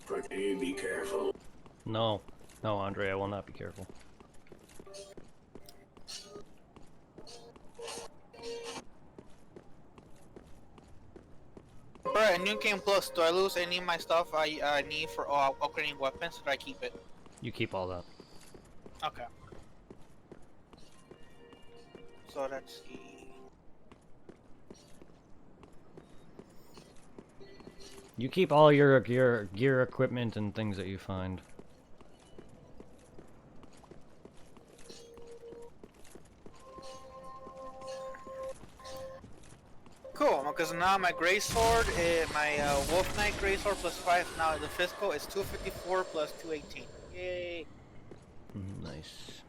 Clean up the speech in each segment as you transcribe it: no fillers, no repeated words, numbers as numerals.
Pretty be careful. No. No, Andre, I will not be careful. Alright, new game plus. Do I lose any of my stuff I need for upgrading weapons, or do I keep it? You keep all that. Okay. So let's see. You keep all your gear equipment and things that you find. Cool, because now my greatsword, my Wolf Knight greatsword plus 5, now the physical is 254 plus 218. Yay! Nice.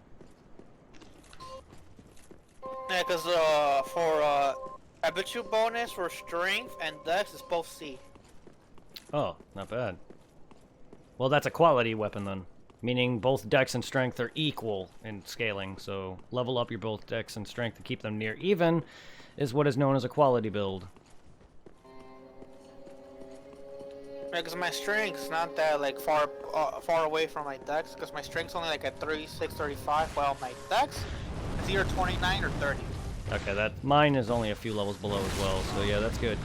Yeah, because for habitual bonus for strength and dex is both C. Oh, not bad. Well, that's a quality weapon then. Meaning both dex and strength are equal in scaling, so level up your both dex and strength to keep them near even is what is known as a quality build. Yeah, because my strength is not that like far away from my dex, because my strength's only like at 36, 35, while my dex is either 29 or 30. Okay, that mine is only a few levels below as well, so yeah, that's good.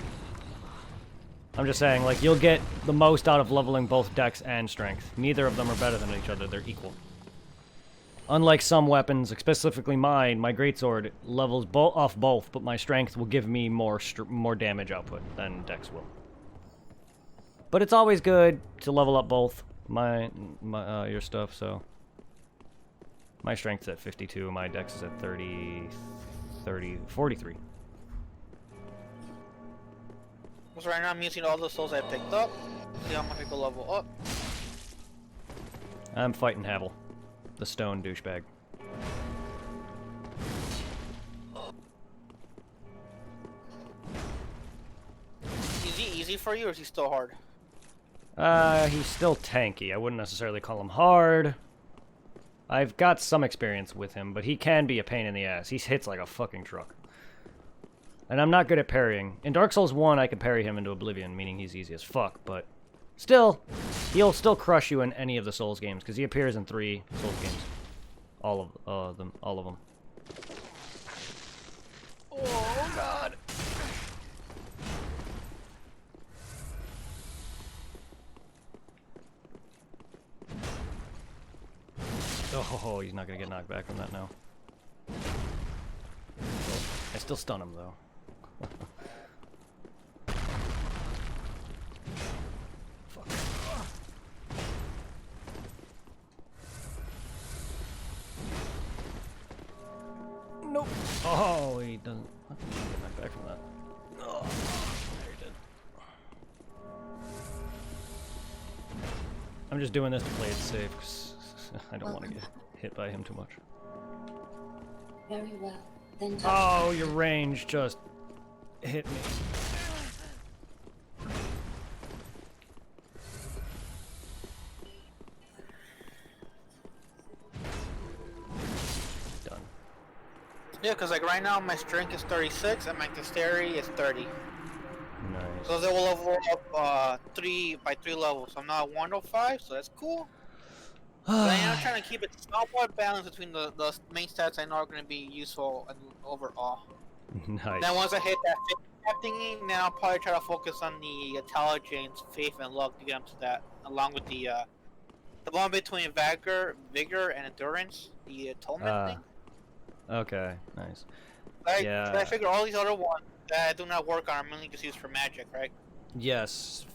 I'm just saying, like, you'll get the most out of leveling both dex and strength. Neither of them are better than each other, they're equal. Unlike some weapons, specifically mine, my greatsword levels off both, but my strength will give me more damage output than dex will. But it's always good to level up both your stuff, so... My strength's at 52, my dex is at 43. So right now I'm using all the souls I picked up. See how much I can level up. I'm fighting Havel, the stone douchebag. Is he easy for you, or is he still hard? He's still tanky. I wouldn't necessarily call him hard. I've got some experience with him, but he can be a pain in the ass. He hits like a fucking truck. And I'm not good at parrying. In Dark Souls 1, I could parry him into oblivion, meaning he's easy as fuck, but... Still, he'll still crush you in any of the Souls games, because he appears in 3 Souls games. All of them. Oh, God! Oh, he's not gonna get knocked back from that now. I still stun him, though. Fuck. Nope. Oh, he doesn't. I think he can get knocked back from that. Oh, there he did. I'm just doing this to play it safe, because I don't want to get hit by him too much. Very well. Then oh, your range just hit me. Done. Yeah, because like right now my strength is 36 and my dexterity is 30. Nice. So they will level up by 3 levels. I'm now at 105, so that's cool. But I am trying to keep it somewhat balanced between the main stats I know are going to be useful and overall. Nice. Then once I hit that 50 thingy, then I'll probably try to focus on the intelligence, faith, and luck to get them to that, along with the one between vigor and endurance, the atonement thing. Okay, nice. Yeah. I figure all these other ones that I do not work on are mainly just used for magic, right? Yes.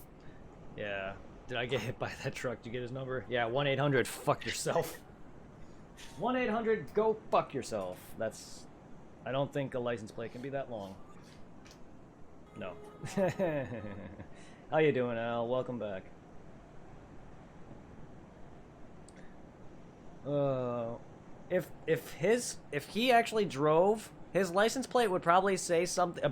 Yeah. Did I get hit by that truck? Did you get his number? Yeah, 1-800 fuck yourself. 1-800 go fuck yourself. That's... I don't think a license plate can be that long. No. How you doing, Al? Welcome back. If he actually drove, his license plate would probably say something.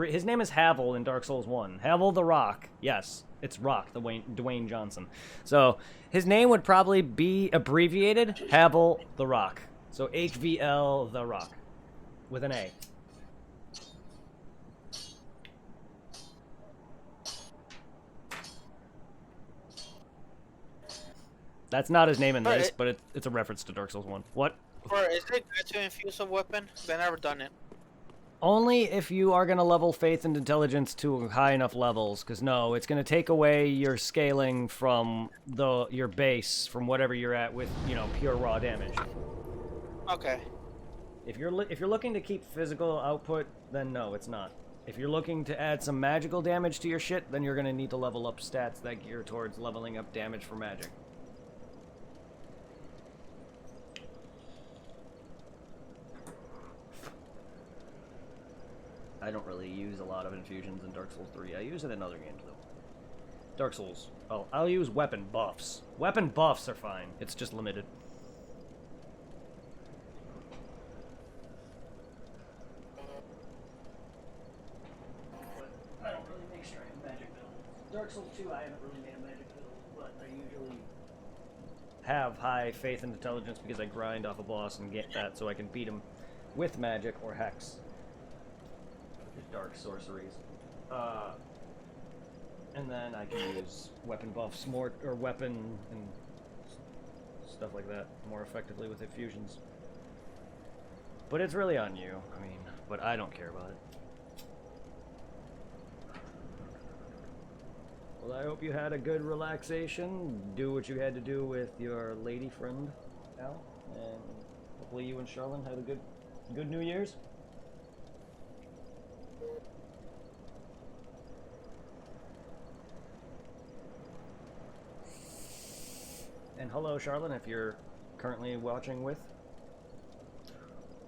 His name is Havel in Dark Souls 1. Havel the Rock. Yes, it's Rock, Dwayne Johnson. So his name would probably be abbreviated Havel the Rock. So HVL the Rock. With an A. That's not his name in this, but it's a reference to Dark Souls 1. What? Is it good to infuse a weapon? 'Cause I've never done it. Only if you are going to level Faith and Intelligence to high enough levels, because no, it's going to take away your scaling from your base, from whatever you're at with, you know, pure raw damage. Okay. If you're looking to keep physical output, then no, it's not. If you're looking to add some magical damage to your shit, then you're going to need to level up stats that gear towards leveling up damage for magic. I don't really use a lot of infusions in Dark Souls 3. I use it in other games, though. Dark Souls. Oh, I'll use weapon buffs. Weapon buffs are fine. It's just limited. But I don't really make straight magic builds. Dark Souls 2, I haven't really made a magic build, but I usually have high faith and intelligence because I grind off a boss and get that so I can beat him with magic or hex. Dark sorceries. And then I can use weapon buffs more, or weapon and stuff like that more effectively with infusions. But it's really on you. I mean, but I don't care about it. Well, I hope you had a good relaxation. Do what you had to do with your lady friend, Al. And hopefully you and Charlene had a good New Year's. And hello, Charlotte, if you're currently watching with.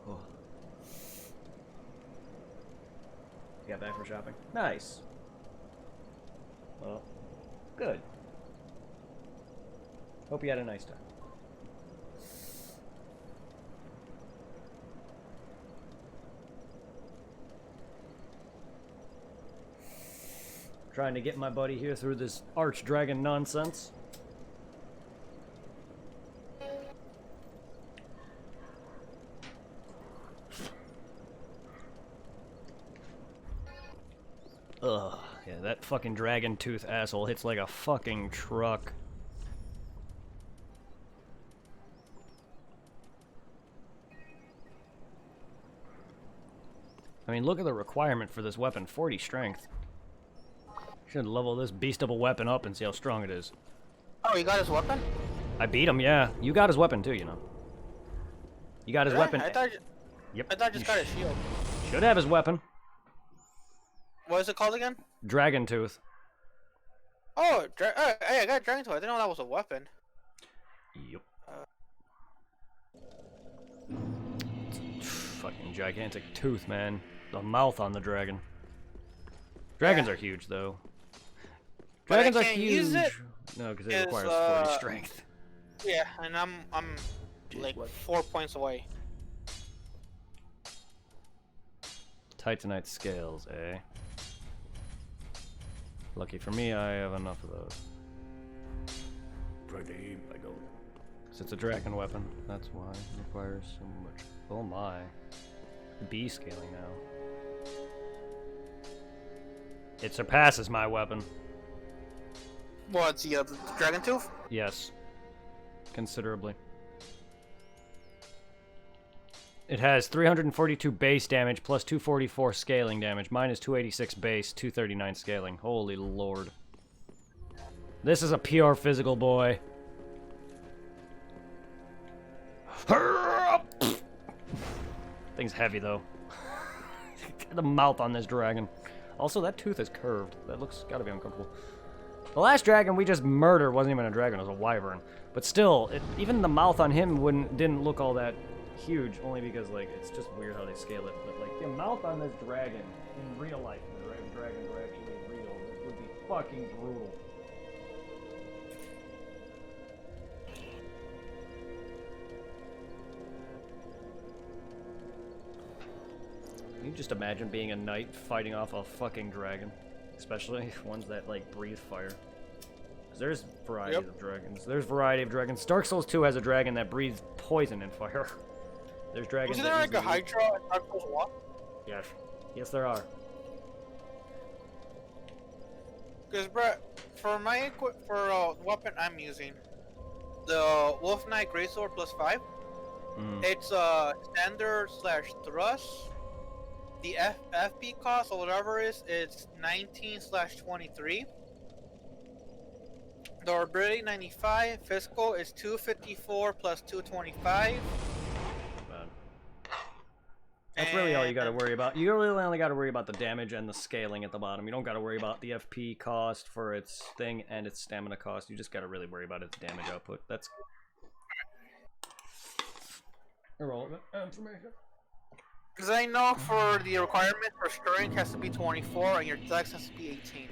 Oh. You got back from shopping? Nice. Well, good. Hope you had a nice time. Trying to get my buddy here through this archdragon nonsense. Ugh, yeah, that fucking dragon tooth asshole hits like a fucking truck. I mean, look at the requirement for this weapon, 40 strength. Should level this beast of a weapon up and see how strong it is. Oh, you got his weapon? I beat him, yeah. You got his weapon too, you know. You got his weapon. I thought Yep. I thought I just got his shield. Should have his weapon. What is it called again? Dragon tooth. Oh, hey, I got a dragon tooth. I didn't know that was a weapon. Yep. Fucking gigantic tooth, man. The mouth on the dragon. Dragons are huge, though. Dragons are huge. Use it No, because it requires 40 strength. Yeah, and I'm like 4 points away. Titanite scales, eh? Lucky for me, I have enough of those. Pretty. I go. Because it's a dragon weapon. That's why it requires so much. Oh my. B scaling now. It surpasses my weapon. What's the dragon tooth? Yes. Considerably. It has 342 base damage plus 244 scaling damage. Mine is 286 base, 239 scaling. Holy lord. This is a pure physical boy. Thing's heavy though. The mouth on this dragon. Also, that tooth is curved. That looks gotta be uncomfortable. The last dragon we just murdered wasn't even a dragon, it was a wyvern. But still, even the mouth on him didn't look all that huge, only because like it's just weird how they scale it. But like the mouth on this dragon in real life, the dragons were actually real, it would be fucking brutal. Can you just imagine being a knight fighting off a fucking dragon? Especially ones that like breathe fire. 'Cause there's varieties of dragons. There's variety of dragons. Dark Souls 2 has a dragon that breathes poison and fire. There's dragons. Isn't there like a Hydra in Dark Souls 1? Yes. Yes, there are. Because, Brett, for my weapon I'm using, the Wolf Knight Greatsword plus 5, it's standard / thrust. The FP cost or whatever it's 19/23. The durability 95. Physical is 254 plus 225. That's really all you got to worry about. You really only got to worry about the damage and the scaling at the bottom. You don't got to worry about the FP cost for its thing and its stamina cost. You just got to really worry about its damage output. That's irrelevant information. Because I know for the requirement for strength has to be 24 and your dex has to be 18.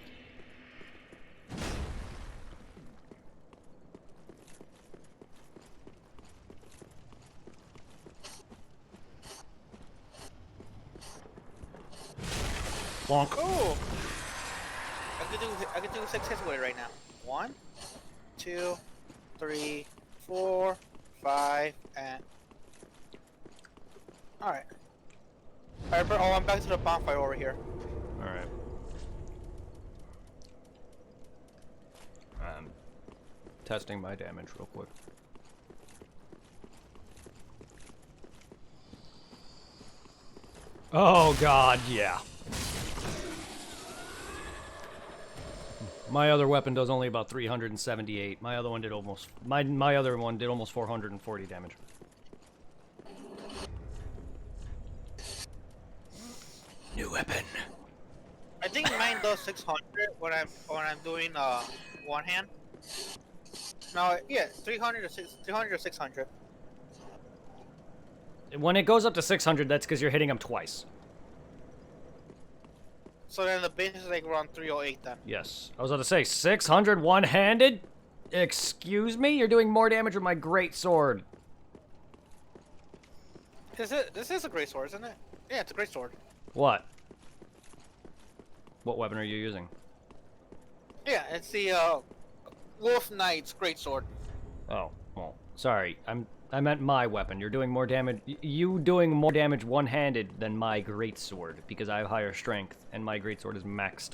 Bonk. Cool. I could do 6 hits with it right now. 1, 2, 3, 4, 5, and alright. Alright, bro. Oh, I'm back to the bonfire over here. Alright. I'm testing my damage real quick. Oh god, yeah. My other weapon does only about 378. My other one did almost my other one did almost 440 damage. New weapon. I think mine does 600 when I'm doing one hand. No, yeah, 300 or 600. When it goes up to 600, that's because you're hitting them twice. So then the base is like around 308 then. Yes. I was about to say, 600 one-handed? Excuse me? You're doing more damage with my great sword. This is a great sword, isn't it? Yeah, it's a great sword. What? What weapon are you using? Yeah, it's the Wolf Knight's great sword. Oh, well, sorry. I meant my weapon. You're doing more damage. You doing more damage one-handed than my greatsword because I have higher strength and my greatsword is maxed.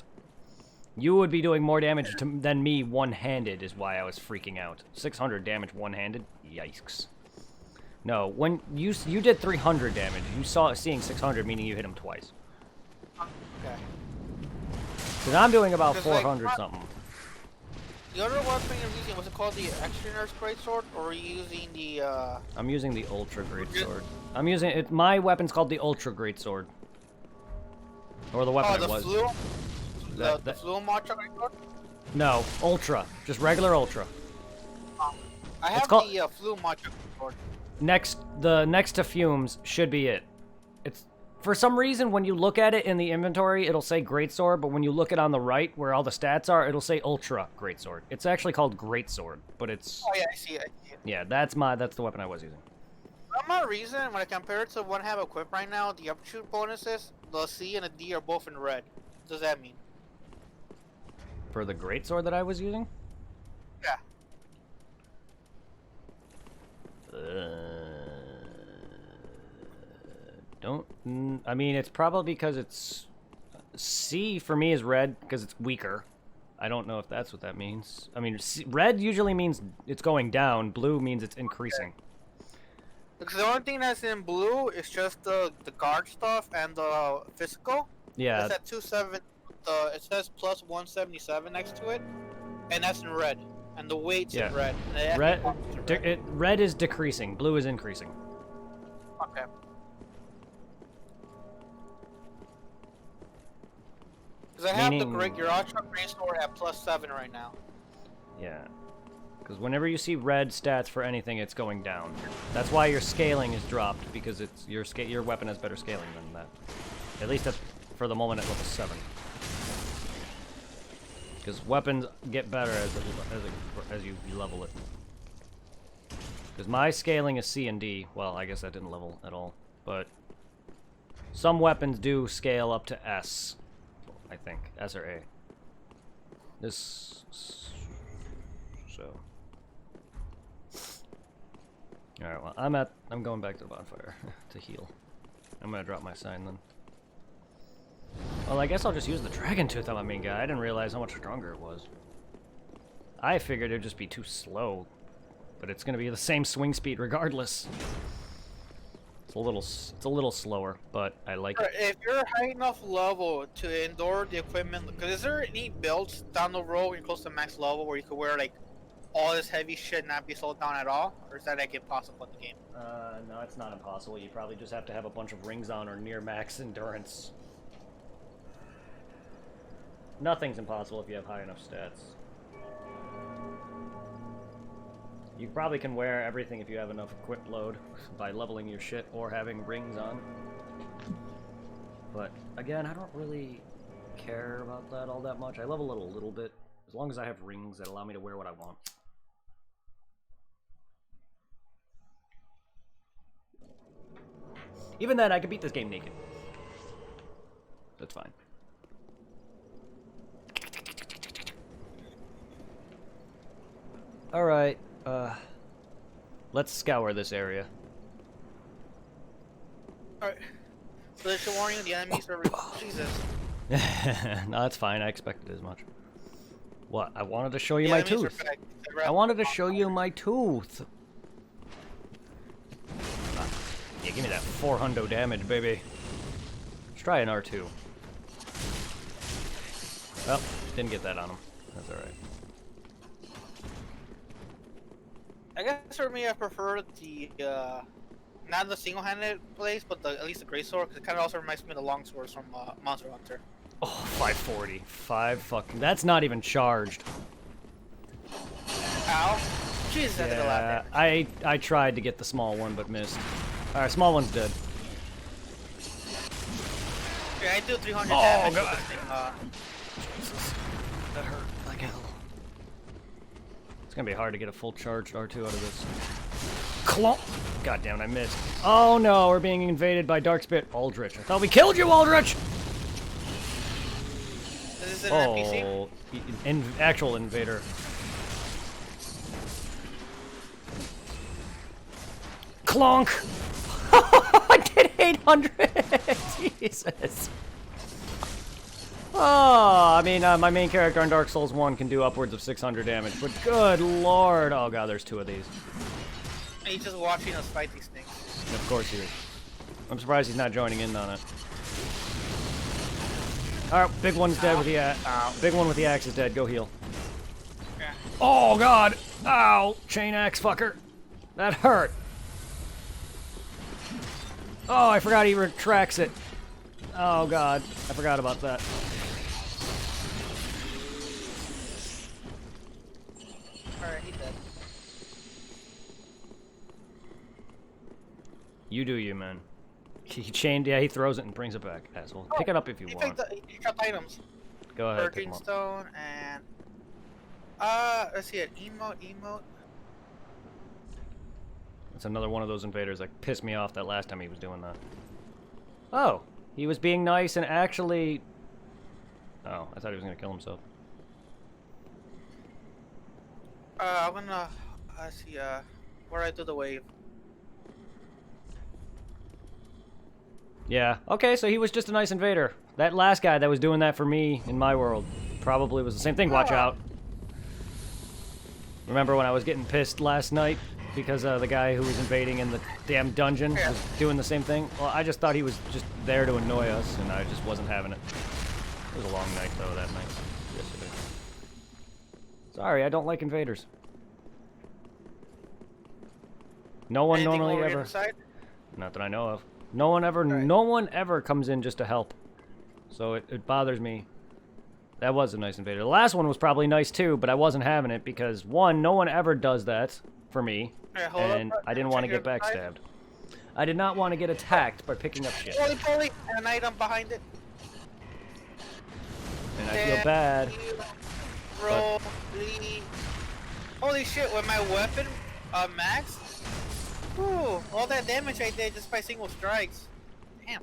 You would be doing more damage than me one-handed is why I was freaking out. 600 damage one-handed? Yikes. No, when you did 300 damage, you saw seeing 600, meaning you hit him twice. Okay. Because I'm doing about 400 something. The other weapon you're using, was it called the Extremist Greatsword, or are you using the, I'm using the Ultra Greatsword. I'm using it. My weapon's called the Ultra Greatsword. Or the weapon it was. The Flume Macho Greatsword? No, Ultra. Just regular Ultra. I have the Flume Macho Greatsword. Next to Fumes should be it. It's for some reason when you look at it in the inventory, it'll say Greatsword, but when you look it on the right where all the stats are, it'll say Ultra Greatsword. It's actually called Greatsword, but it's. Oh yeah, I see it. Yeah, that's the weapon I was using. For some reason, when I compare it to one I have equipped right now, the upshoot bonuses, the C and the D are both in red. What does that mean? For the Greatsword that I was using? Yeah. I mean, it's probably because it's... C for me is red because it's weaker. I don't know if that's what that means. I mean, red usually means it's going down. Blue means it's increasing. Because the only thing that's in blue is just the guard stuff and the physical. Yeah. It's at 27. It says plus 177 next to it, and that's in red. And the weight's in red. Red is decreasing. Blue is increasing. Okay. Because I have the your Ultra Greatsword at plus 7 right now. Yeah. Because whenever you see red stats for anything, it's going down. That's why your scaling is dropped, because it's your weapon has better scaling than that. At least for the moment at level 7. Because weapons get better as you level it. Because my scaling is C and D. Well, I guess that didn't level at all. But some weapons do scale up to S. I think. S or A. So. Alright, well, I'm going back to the bonfire to heal. I'm gonna drop my sign then. Well, I guess I'll just use the dragon tooth on my main guy. I didn't realize how much stronger it was. I figured it'd just be too slow, but it's gonna be the same swing speed regardless. It's a little slower, but I like it. If you're high enough level to endure the equipment, because is there any builds down the road when you're close to max level where you could wear like all this heavy shit and not be slowed down at all, or is that like impossible in the game? No, it's not impossible. You probably just have to have a bunch of rings on or near max endurance. Nothing's impossible if you have high enough stats. You probably can wear everything if you have enough equip load by leveling your shit or having rings on. But again, I don't really care about that all that much. I level it a little bit, as long as I have rings that allow me to wear what I want. Even then, I could beat this game naked. That's fine. Alright, let's scour this area. Alright. So there's a warning, the enemies are... Jesus. No, that's fine, I expected as much. What? I wanted to show you The my enemies are tooth. back. I wanted to show you my tooth. Yeah, give me that 400 damage, baby. Let's try an R2. Well, didn't get that on him. That's alright. I guess for me, I prefer the, not the single-handed blades, but at least the greatsword, because it kind of also reminds me of the longswords from Monster Hunter. Oh, 540. 5 fucking... That's not even charged. Ow. Jesus, I did a lot of damage. I tried to get the small one, but missed. Alright, small one's dead. Yeah, I do 300 Oh, damage. God. With this thing, Jesus. That hurt like hell. It's gonna be hard to get a full charged R2 out of this. Clonk! God damn it, I missed. Oh no, we're being invaded by Dark Spirit Aldrich. I thought we killed you, Aldrich! Is this an NPC? Actual invader. Clonk! I did 800! Jesus. Oh, I mean, my main character on Dark Souls 1 can do upwards of 600 damage, but good lord! Oh god, there's 2 of these. He's just watching us fight these things. Of course he is. I'm surprised he's not joining in on it. Alright, big one's dead with the big one with the axe is dead. Go heal. Yeah. Oh god! Ow! Chain axe fucker! That hurt! Oh, I forgot he retracts it. Oh god, I forgot about that. Alright, he's dead. You do you, man. He chained, yeah, he throws it and brings it back, asshole. Pick it up if you want. He dropped items. Go ahead, pick Purging 'em up. stone and... let's see, an emote. It's another one of those invaders that pissed me off that last time he was doing that. Oh, he was being nice and actually... Oh, I thought he was gonna kill himself. I'm gonna... let's see, where I do the wave. Yeah, okay, so he was just a nice invader. That last guy that was doing that for me in my world probably was the same thing. Watch out. Remember when I was getting pissed last night because the guy who was invading in the damn dungeon was doing the same thing? Well, I just thought he was just there to annoy us, and I just wasn't having it. It was a long night, though, that night. Yesterday. Sorry, I don't like invaders. No one Anything normally over ever... inside? Not that I know of. No one ever comes in just to help. So it bothers me. That was a nice invader. The last one was probably nice too, but I wasn't having it because, one, no one ever does that for me, and I didn't want to get backstabbed. I did not want to get attacked by picking up shit. Holy, and an item behind it. And I feel bad. Roll, holy shit, with my weapon, max? Ooh, all that damage I did just by single strikes. Damn.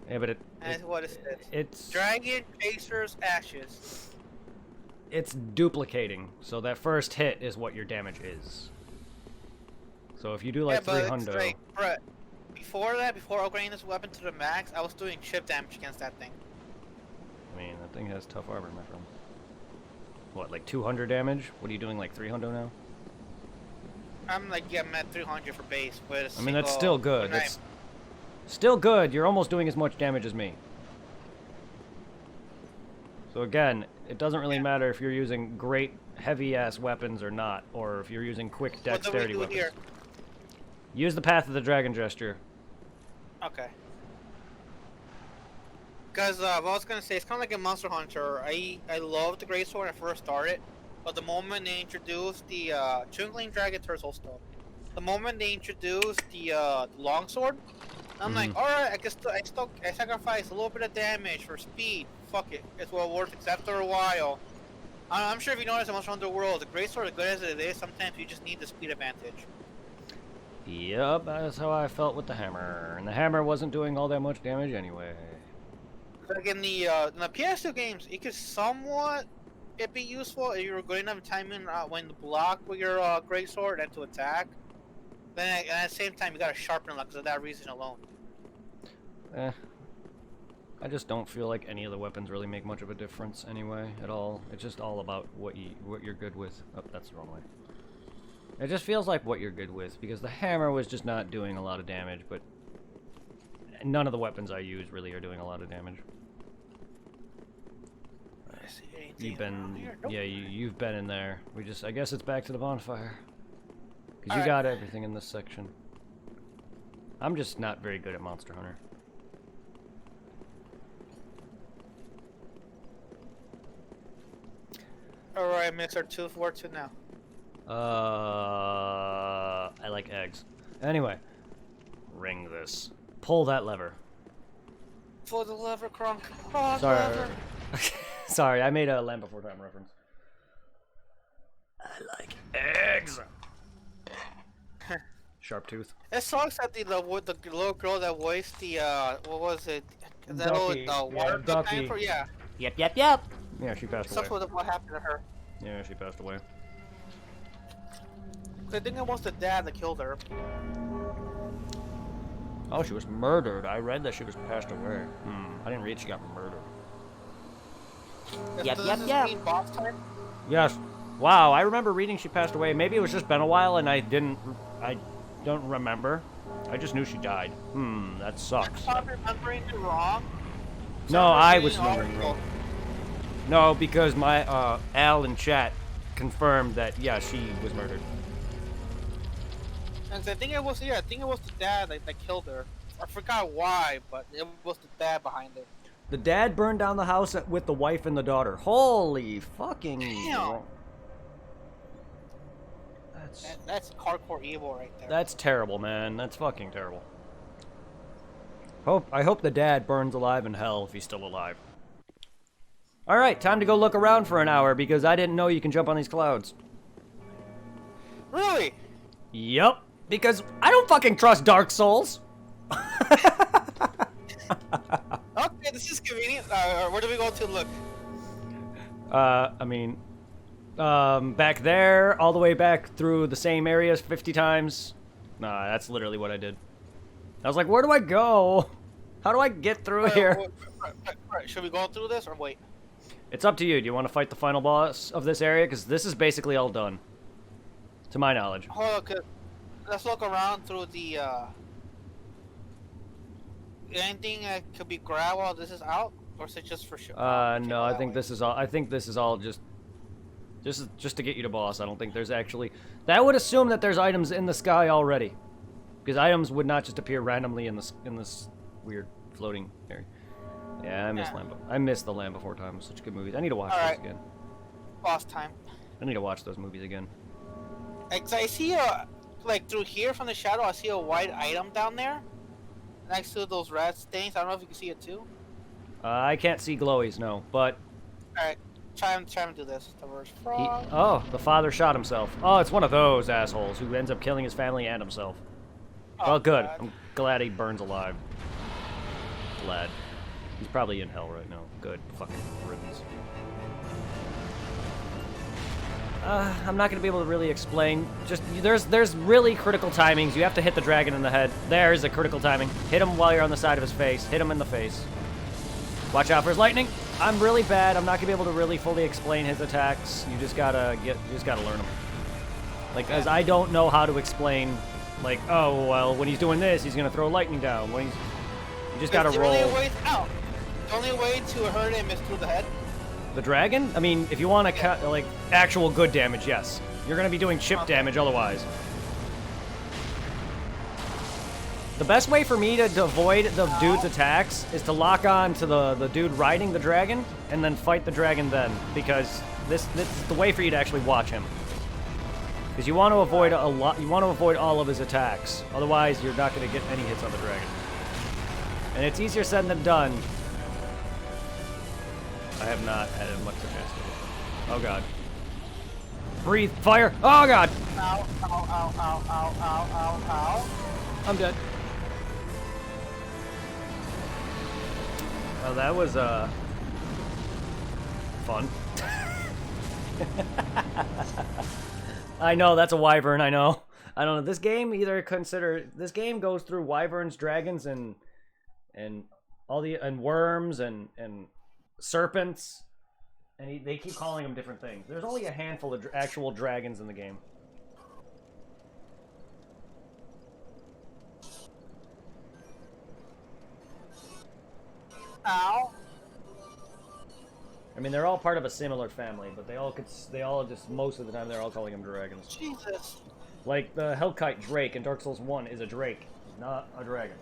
Yeah, but That's what it says. it's Dragon Chaser's Ashes. it's duplicating. So that first hit is what your damage is. So if you do like yeah, 300... like, bruh, before that, before upgrading this weapon to the max, I was doing chip damage against that thing. I mean, that thing has tough armor, my friend. What, like 200 damage? What are you doing, like 300 now? I'm like, yeah, I'm at 300 for base. With I mean, that's still good. knife. That's still good. You're almost doing as much damage as me. So again, it doesn't really matter if you're using great heavy-ass weapons or not, or if you're using quick dexterity what do we do weapons. Here? Use the Path of the Dragon gesture. Okay. Because what I was gonna say, it's kind of like a Monster Hunter. I loved the Greatsword when I first started, but the moment they introduced the Twinkling Dragon Turtle Stone, the moment they introduced the Longsword, I'm like, all right, I sacrifice a little bit of damage for speed. Fuck it, it's well worth it. 'Cause after a while, I'm sure if you notice in Monster Hunter World, the Greatsword, as good as it is, sometimes you just need the speed advantage. Yep, that's how I felt with the hammer. And the hammer wasn't doing all that much damage anyway. Like in the PS2 games, it could somewhat be useful if you were good enough timing when to block with your greatsword and to attack. Then at the same time, you gotta sharpen it because of that reason alone. I just don't feel like any of the weapons really make much of a difference anyway, at all. It's just all about what you're good with. Oh, that's the wrong way. It just feels like what you're good with, because the hammer was just not doing a lot of damage, but none of the weapons I use really are doing a lot of damage. You've been, yeah, you've been in there. I guess it's back to the bonfire. Because you got everything in this section. I'm just not very good at Monster Hunter. Alright, Mixer 242 now. I like eggs. Anyway, ring this. Pull that lever. Pull the lever, Kronk. Oh, Sorry. lever. Sorry, I made a Land Before Time reference. I like eggs. Sharp tooth. It sucks that the little girl that voiced the what was it? That Ducky. old water Ducky. dinosaur? Yeah. Yep. Yeah, she passed away. Sucks with what happened to her. Yeah, she passed away. I think it was the dad that killed her. Oh, she was murdered. I read that she was passed away. I didn't read she got murdered. Does this mean boss time? Yes. Wow, I remember reading she passed away. Maybe it was just been a while and I don't remember. I just knew she died. That sucks. I'm remembering it wrong. No, I was remembering wrong. No, because my Al in chat confirmed that yeah, she was murdered. And I think it was the dad that killed her. I forgot why, but it was the dad behind it. The dad burned down the house with the wife and the daughter. Holy fucking! Damn. That's hardcore evil right there. That's terrible, man. That's fucking terrible. I hope the dad burns alive in hell if he's still alive. Alright, time to go look around for an hour because I didn't know you can jump on these clouds. Really? Yup. Because I don't fucking trust Dark Souls. Okay, this is convenient. Where do we go to look? I mean, back there, all the way back through the same areas 50 times. Nah, that's literally what I did. I was like, where do I go? How do I get through here? Right, should we go through this or wait? It's up to you. Do you want to fight the final boss of this area? Because this is basically all done. To my knowledge. Hold on, let's look around through the, anything that could be grabbed while this is out? Or is it just for sure? No, I think this is all. I think this is all just to get you to boss. I don't think there's actually. That would assume that there's items in the sky already, because items would not just appear randomly in this weird floating area. Yeah, I miss the Land Before Time. Such good movies. I need to watch those again. Boss time. I need to watch those movies again. I see like through here from the shadow, I see a white item down there, next to those red stains. I don't know if you can see it too. I can't see glowies, no, but... Alright, try to do this. The reverse frog. Oh, the father shot himself. Oh, it's one of those assholes who ends up killing his family and himself. Oh, well, good. God. I'm glad he burns alive. Glad. He's probably in hell right now. Good. Fucking ribbons. I'm not going to be able to really explain. Just there's really critical timings. You have to hit the dragon in the head. There's a critical timing. Hit him while you're on the side of his face. Hit him in the face. Watch out for his lightning. I'm really bad. I'm not going to be able to really fully explain his attacks. You just gotta learn them. Like, as I don't know how to explain, like, oh well, when he's doing this, he's going to throw lightning down. When he's, you just gotta roll. The only way to hurt him is through the head. The dragon? I mean, if you want to cut, like, actual good damage, yes. You're going to be doing chip damage otherwise. The best way for me to avoid the dude's attacks is to lock on to the dude riding the dragon and then fight the dragon then, because this is the way for you to actually watch him. Because you want to avoid all of his attacks. Otherwise, you're not going to get any hits on the dragon. And it's easier said than done. I have not had much success with it. Oh god. Breathe. Fire. Oh god. Ow, ow, ow, ow, ow, ow, ow, ow. I'm dead. Well, that was, fun. I know, that's a wyvern, I know. I don't know. This game this game goes through wyverns, dragons, and worms, and serpents, and they keep calling them different things. There's only a handful of actual dragons in the game. Ow. I mean, they're all part of a similar family, but they all just, most of the time, they're all calling them dragons. Jesus. Like the Hellkite Drake in Dark Souls 1 is a drake, not a dragon.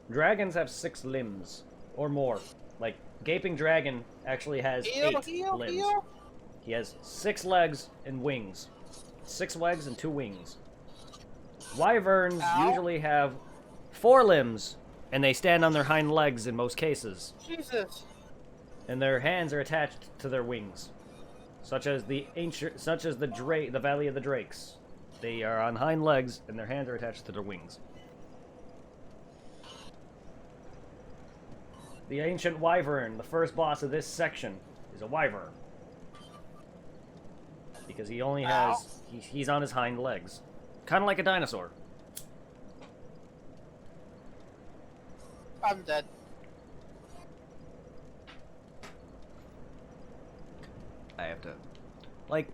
Dragons have 6 limbs, or more. Like, Gaping Dragon actually has 8 limbs. He has 6 legs and wings. 6 legs and 2 wings. Wyverns usually have 4 limbs, and they stand on their hind legs in most cases. Jesus. And their hands are attached to their wings, such as the Valley of the Drakes. They are on hind legs, and their hands are attached to their wings. The ancient wyvern, the first boss of this section, is a wyvern. Because he only has... He's on his hind legs. Kind of like a dinosaur. I'm dead. I have to... Like...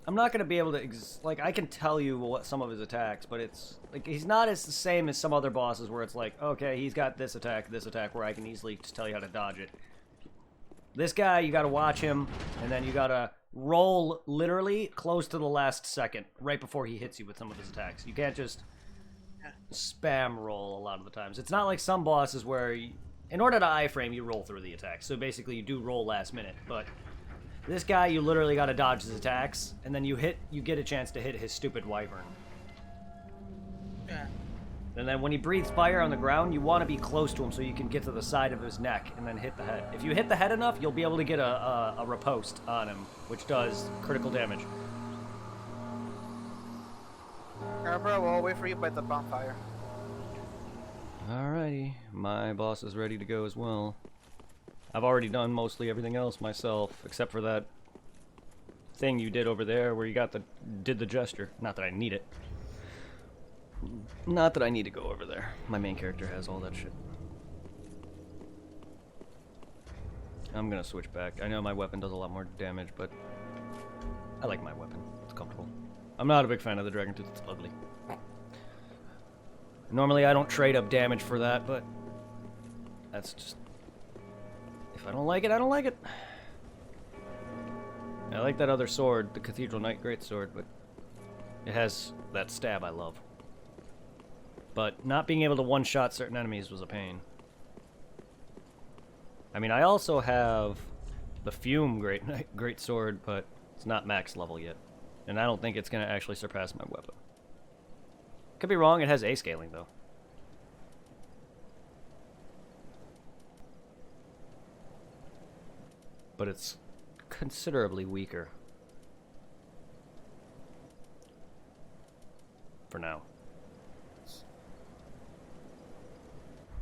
I'm not going to be able to... Like, I can tell you what some of his attacks, but it's... Like, he's not as the same as some other bosses where it's like, okay, he's got this attack, where I can easily just tell you how to dodge it. This guy, you got to watch him, and then you got to roll literally close to the last second, right before he hits you with some of his attacks. You can't just spam roll a lot of the times. It's not like some bosses where, in order to iframe, you roll through the attacks. So basically, you do roll last minute, but... This guy, you literally gotta dodge his attacks, and then you get a chance to hit his stupid wyvern. Yeah. And then when he breathes fire on the ground, you want to be close to him so you can get to the side of his neck and then hit the head. If you hit the head enough, you'll be able to get a riposte on him, which does critical damage. Remember, we'll wait for you by the bonfire. Alrighty, my boss is ready to go as well. I've already done mostly everything else myself, except for that thing you did over there where you did the gesture. Not that I need it. Not that I need to go over there. My main character has all that shit. I'm gonna switch back. I know my weapon does a lot more damage, but I like my weapon. It's comfortable. I'm not a big fan of the Dragon Tooth. It's ugly. Normally I don't trade up damage for that, but that's just... If I don't like it, I don't like it. I like that other sword, the Cathedral Knight Greatsword, but it has that stab I love. But not being able to one-shot certain enemies was a pain. I mean, I also have the Fume Greatsword, but it's not max level yet. And I don't think it's going to actually surpass my weapon. Could be wrong, it has A scaling, though. But it's considerably weaker. For now.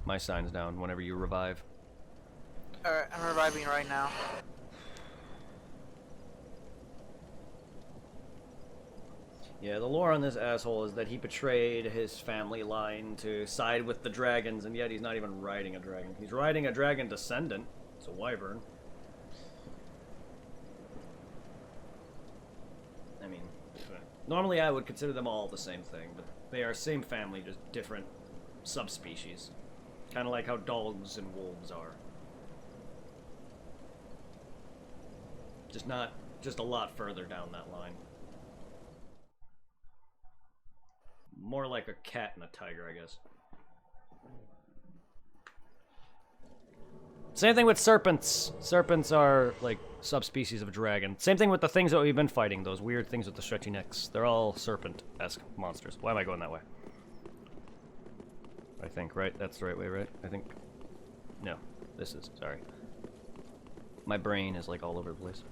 My sign's down whenever you revive. Alright, I'm reviving right now. Yeah, the lore on this asshole is that he betrayed his family line to side with the dragons, and yet he's not even riding a dragon. He's riding a dragon descendant. It's a wyvern. I mean, normally I would consider them all the same thing, but they are same family, just different subspecies. Kind of like how dogs and wolves are. Just a lot further down that line. More like a cat and a tiger, I guess. Same thing with serpents. Serpents are, like, subspecies of dragon. Same thing with the things that we've been fighting, those weird things with the stretchy necks. They're all serpent-esque monsters. Why am I going that way? I think, right? That's the right way, right? I think... No. This is... Sorry. My brain is, like, all over the place.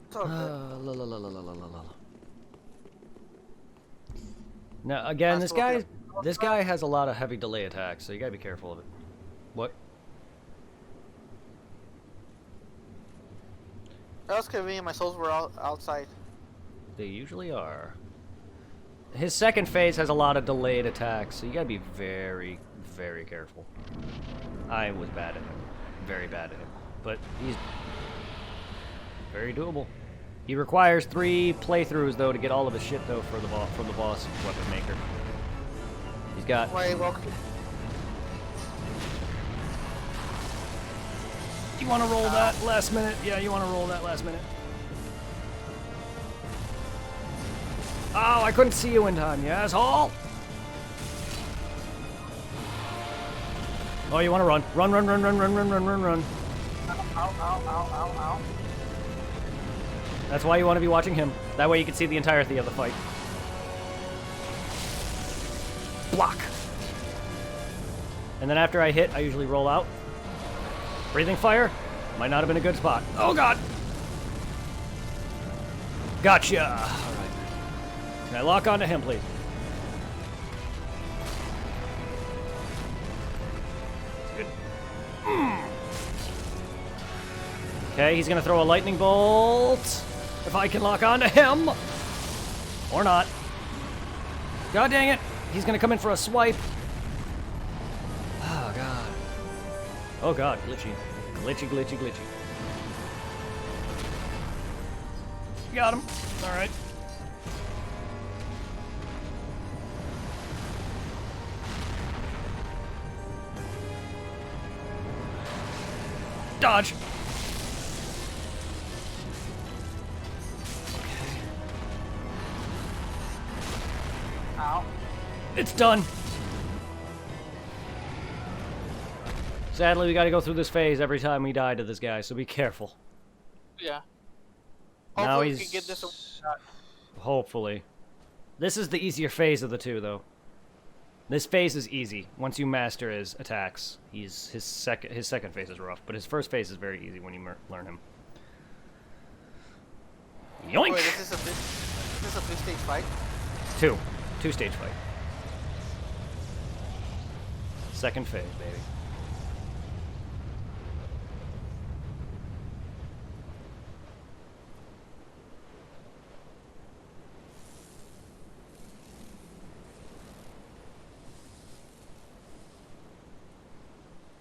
It's okay. La la la la la la la la. Now, again, this guy has a lot of heavy delay attacks, so you gotta be careful of it. What? That was convenient. My souls were outside. They usually are. His second phase has a lot of delayed attacks, so you gotta be very, very careful. I was bad at him. Very bad at him. But he's very doable. He requires 3 playthroughs, though, to get all of his shit, though, from the boss weapon maker. He's got... Wait, well... You want to roll that last minute? Yeah, you want to roll that last minute. Oh, I couldn't see you in time, you asshole! Oh, you want to run. Run, run, run, run, run, run, run, run, run. Ow, ow, ow, ow, ow. That's why you want to be watching him. That way you can see the entirety of the fight. Block. And then after I hit, I usually roll out. Breathing fire. Might not have been a good spot. Oh, God. Gotcha. All right. Can I lock onto him, please? Good. Okay, he's going to throw a lightning bolt. If I can lock onto him. Or not. God dang it. He's going to come in for a swipe. Oh, God. Oh, God. Glitchy. Glitchy, glitchy, glitchy. Got him. All right. Dodge. Ow. It's done. Sadly, we gotta go through this phase every time we die to this guy, so be careful. Yeah. Now Hopefully he's... we can get this shot. Hopefully. This is the easier phase of the two, though. This phase is easy. Once you master his attacks, his second phase is rough, but his first phase is very easy when you learn him. Yoink! Wait, is this a big stage fight? Two-stage fight. Second phase, baby.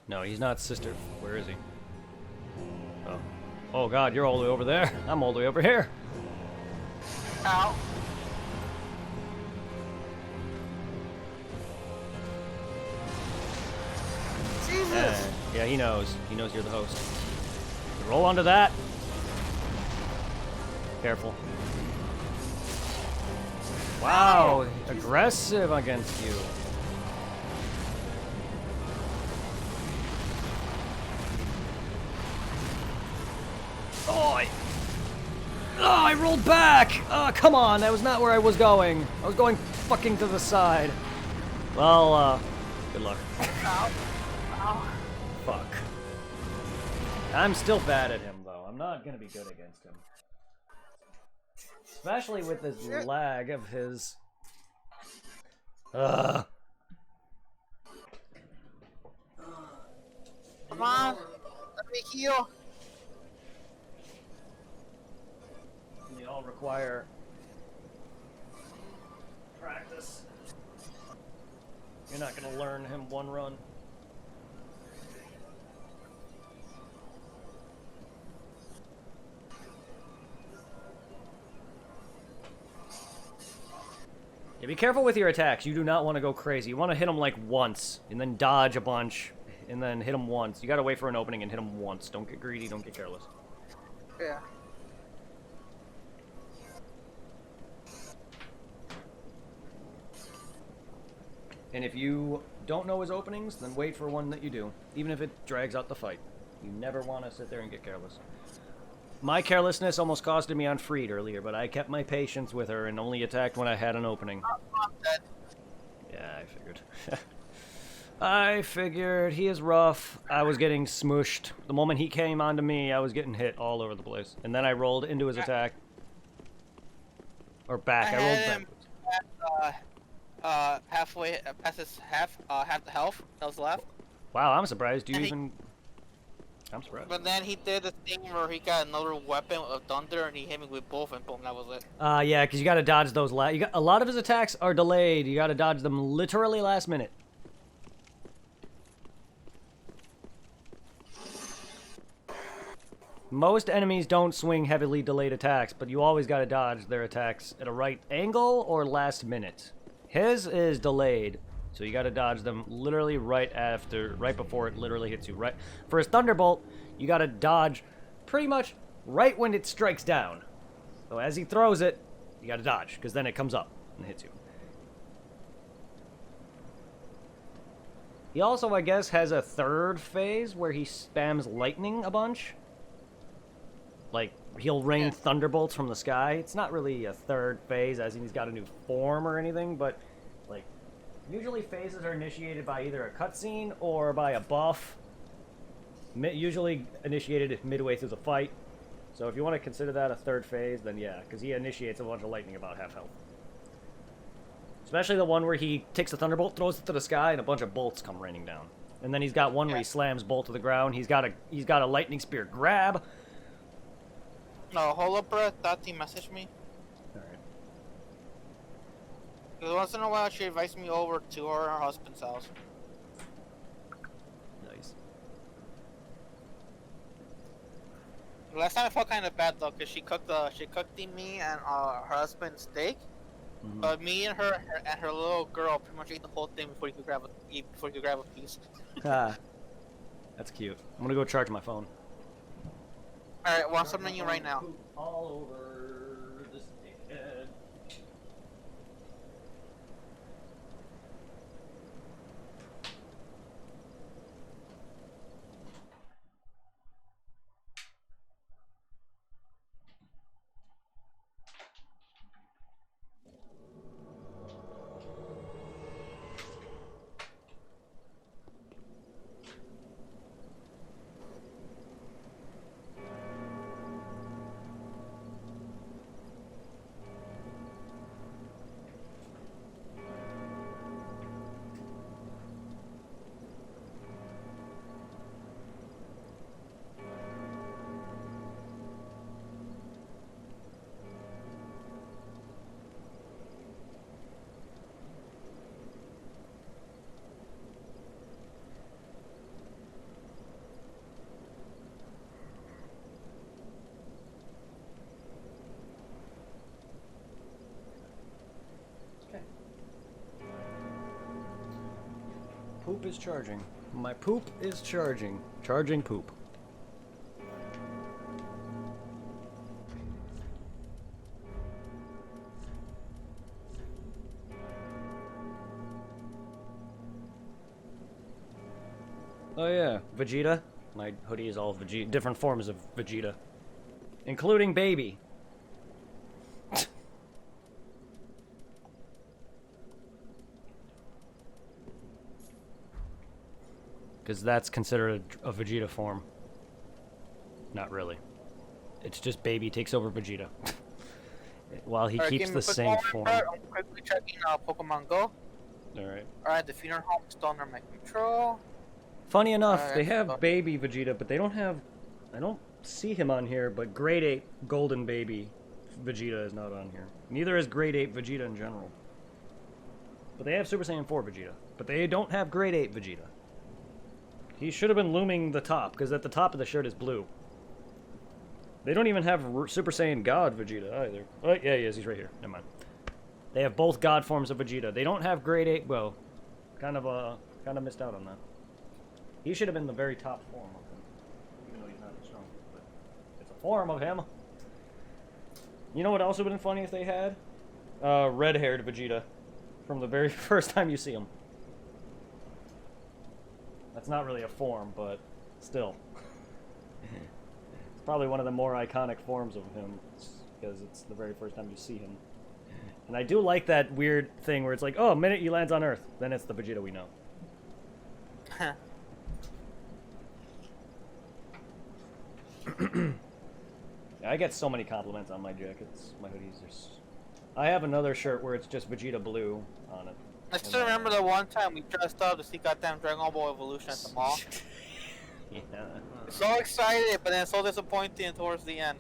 No, he's not sister. Where is he? Oh. Oh, God, you're all the way over there. I'm all the way over here. Ow. Jesus! Yeah, he knows. He knows you're the host. Roll onto that. Careful. Wow, aggressive against you. I rolled back! Oh, come on, that was not where I was going. I was going fucking to the side. Well, good luck. Ow. Ow. Fuck. I'm still bad at him, though. I'm not gonna be good against him. Especially with this lag of his... Come on, let me heal. They all require practice. You're not gonna learn him one run. Yeah, be careful with your attacks. You do not want to go crazy. You want to hit him like once, and then dodge a bunch, and then hit him once. You gotta wait for an opening and hit him once. Don't get greedy, don't get careless. Yeah. And if you don't know his openings, then wait for one that you do, even if it drags out the fight. You never want to sit there and get careless. My carelessness almost costed me on Freed earlier, but I kept my patience with her and only attacked when I had an opening. Yeah, I figured. I figured. He is rough. I was getting smooshed. The moment he came onto me, I was getting hit all over the place. And then I rolled into his attack. Or back. I rolled back. Halfway, past his half the health that was left. Wow, I'm surprised you And even... I'm surprised. But then he did the thing where he got another weapon of thunder and he hit me with both and boom, that was it. Yeah, because you gotta dodge those a lot of his attacks are delayed. You gotta dodge them literally last minute. Most enemies don't swing heavily delayed attacks, but you always gotta dodge their attacks at a right angle or last minute. His is delayed, so you gotta dodge them literally right before it literally hits you. Right for his thunderbolt, you gotta dodge pretty much right when it strikes down. So as he throws it, you gotta dodge, because then it comes up and hits you. He also, I guess, has a third phase where he spams lightning a bunch. Like, he'll rain thunderbolts from the sky. It's not really a third phase, as in he's got a new form or anything, but, like, usually phases are initiated by either a cutscene or by a buff. Usually initiated midway through the fight. So if you want to consider that a third phase, then yeah, because he initiates a bunch of lightning about half health. Especially the one where he takes the thunderbolt, throws it to the sky, and a bunch of bolts come raining down. And then he's got one where he slams bolt to the ground. He's got a lightning spear grab. No, hold up, bro. Tati messaged me. Alright. Because once in a while she invites me over to her husband's house. Nice. Last time I felt kind of bad though, because she cooked me and her husband steak. Mm-hmm. But me and her little girl pretty much ate the whole thing before you could grab a piece. Ah, that's cute. I'm gonna go charge my phone. Alright, well I'm summoning you right now. All over this head. Poop is charging. My poop is charging. Charging poop. Oh yeah, Vegeta. My hoodie is all Vegeta, different forms of Vegeta, including baby. Because that's considered a Vegeta form. Not really. It's just baby takes over Vegeta. While he keeps the same form. I'm quickly checking Pokemon Go. Alright. Alright, the funeral home is still under my control. Funny enough, they Alright, have so- baby Vegeta, but they don't have... I don't see him on here, but Grade 8 Golden Baby Vegeta is not on here. Neither is Grade 8 Vegeta in general. But they have Super Saiyan 4 Vegeta. But they don't have Grade 8 Vegeta. He should have been looming the top, because at the top of the shirt is blue. They don't even have Super Saiyan God Vegeta either. Oh, yeah, he is. He's right here. Never mind. They have both God forms of Vegeta. They don't have Grade 8... Well, kind of missed out on that. He should have been the very top form of him. Even though he's not as strong. But it's a form of him. You know what else would have been funny if they had? Red-haired Vegeta. From the very first time you see him. That's not really a form, but still. It's probably one of the more iconic forms of him, because it's the very first time you see him. And I do like that weird thing where it's like, oh, a minute he lands on Earth, then it's the Vegeta we know. I get so many compliments on my jackets, my hoodies. I have another shirt where it's just Vegeta blue on it. I still remember the one time we dressed up to see goddamn Dragon Ball Evolution at the mall. Yeah. So excited, but then so disappointing towards the end.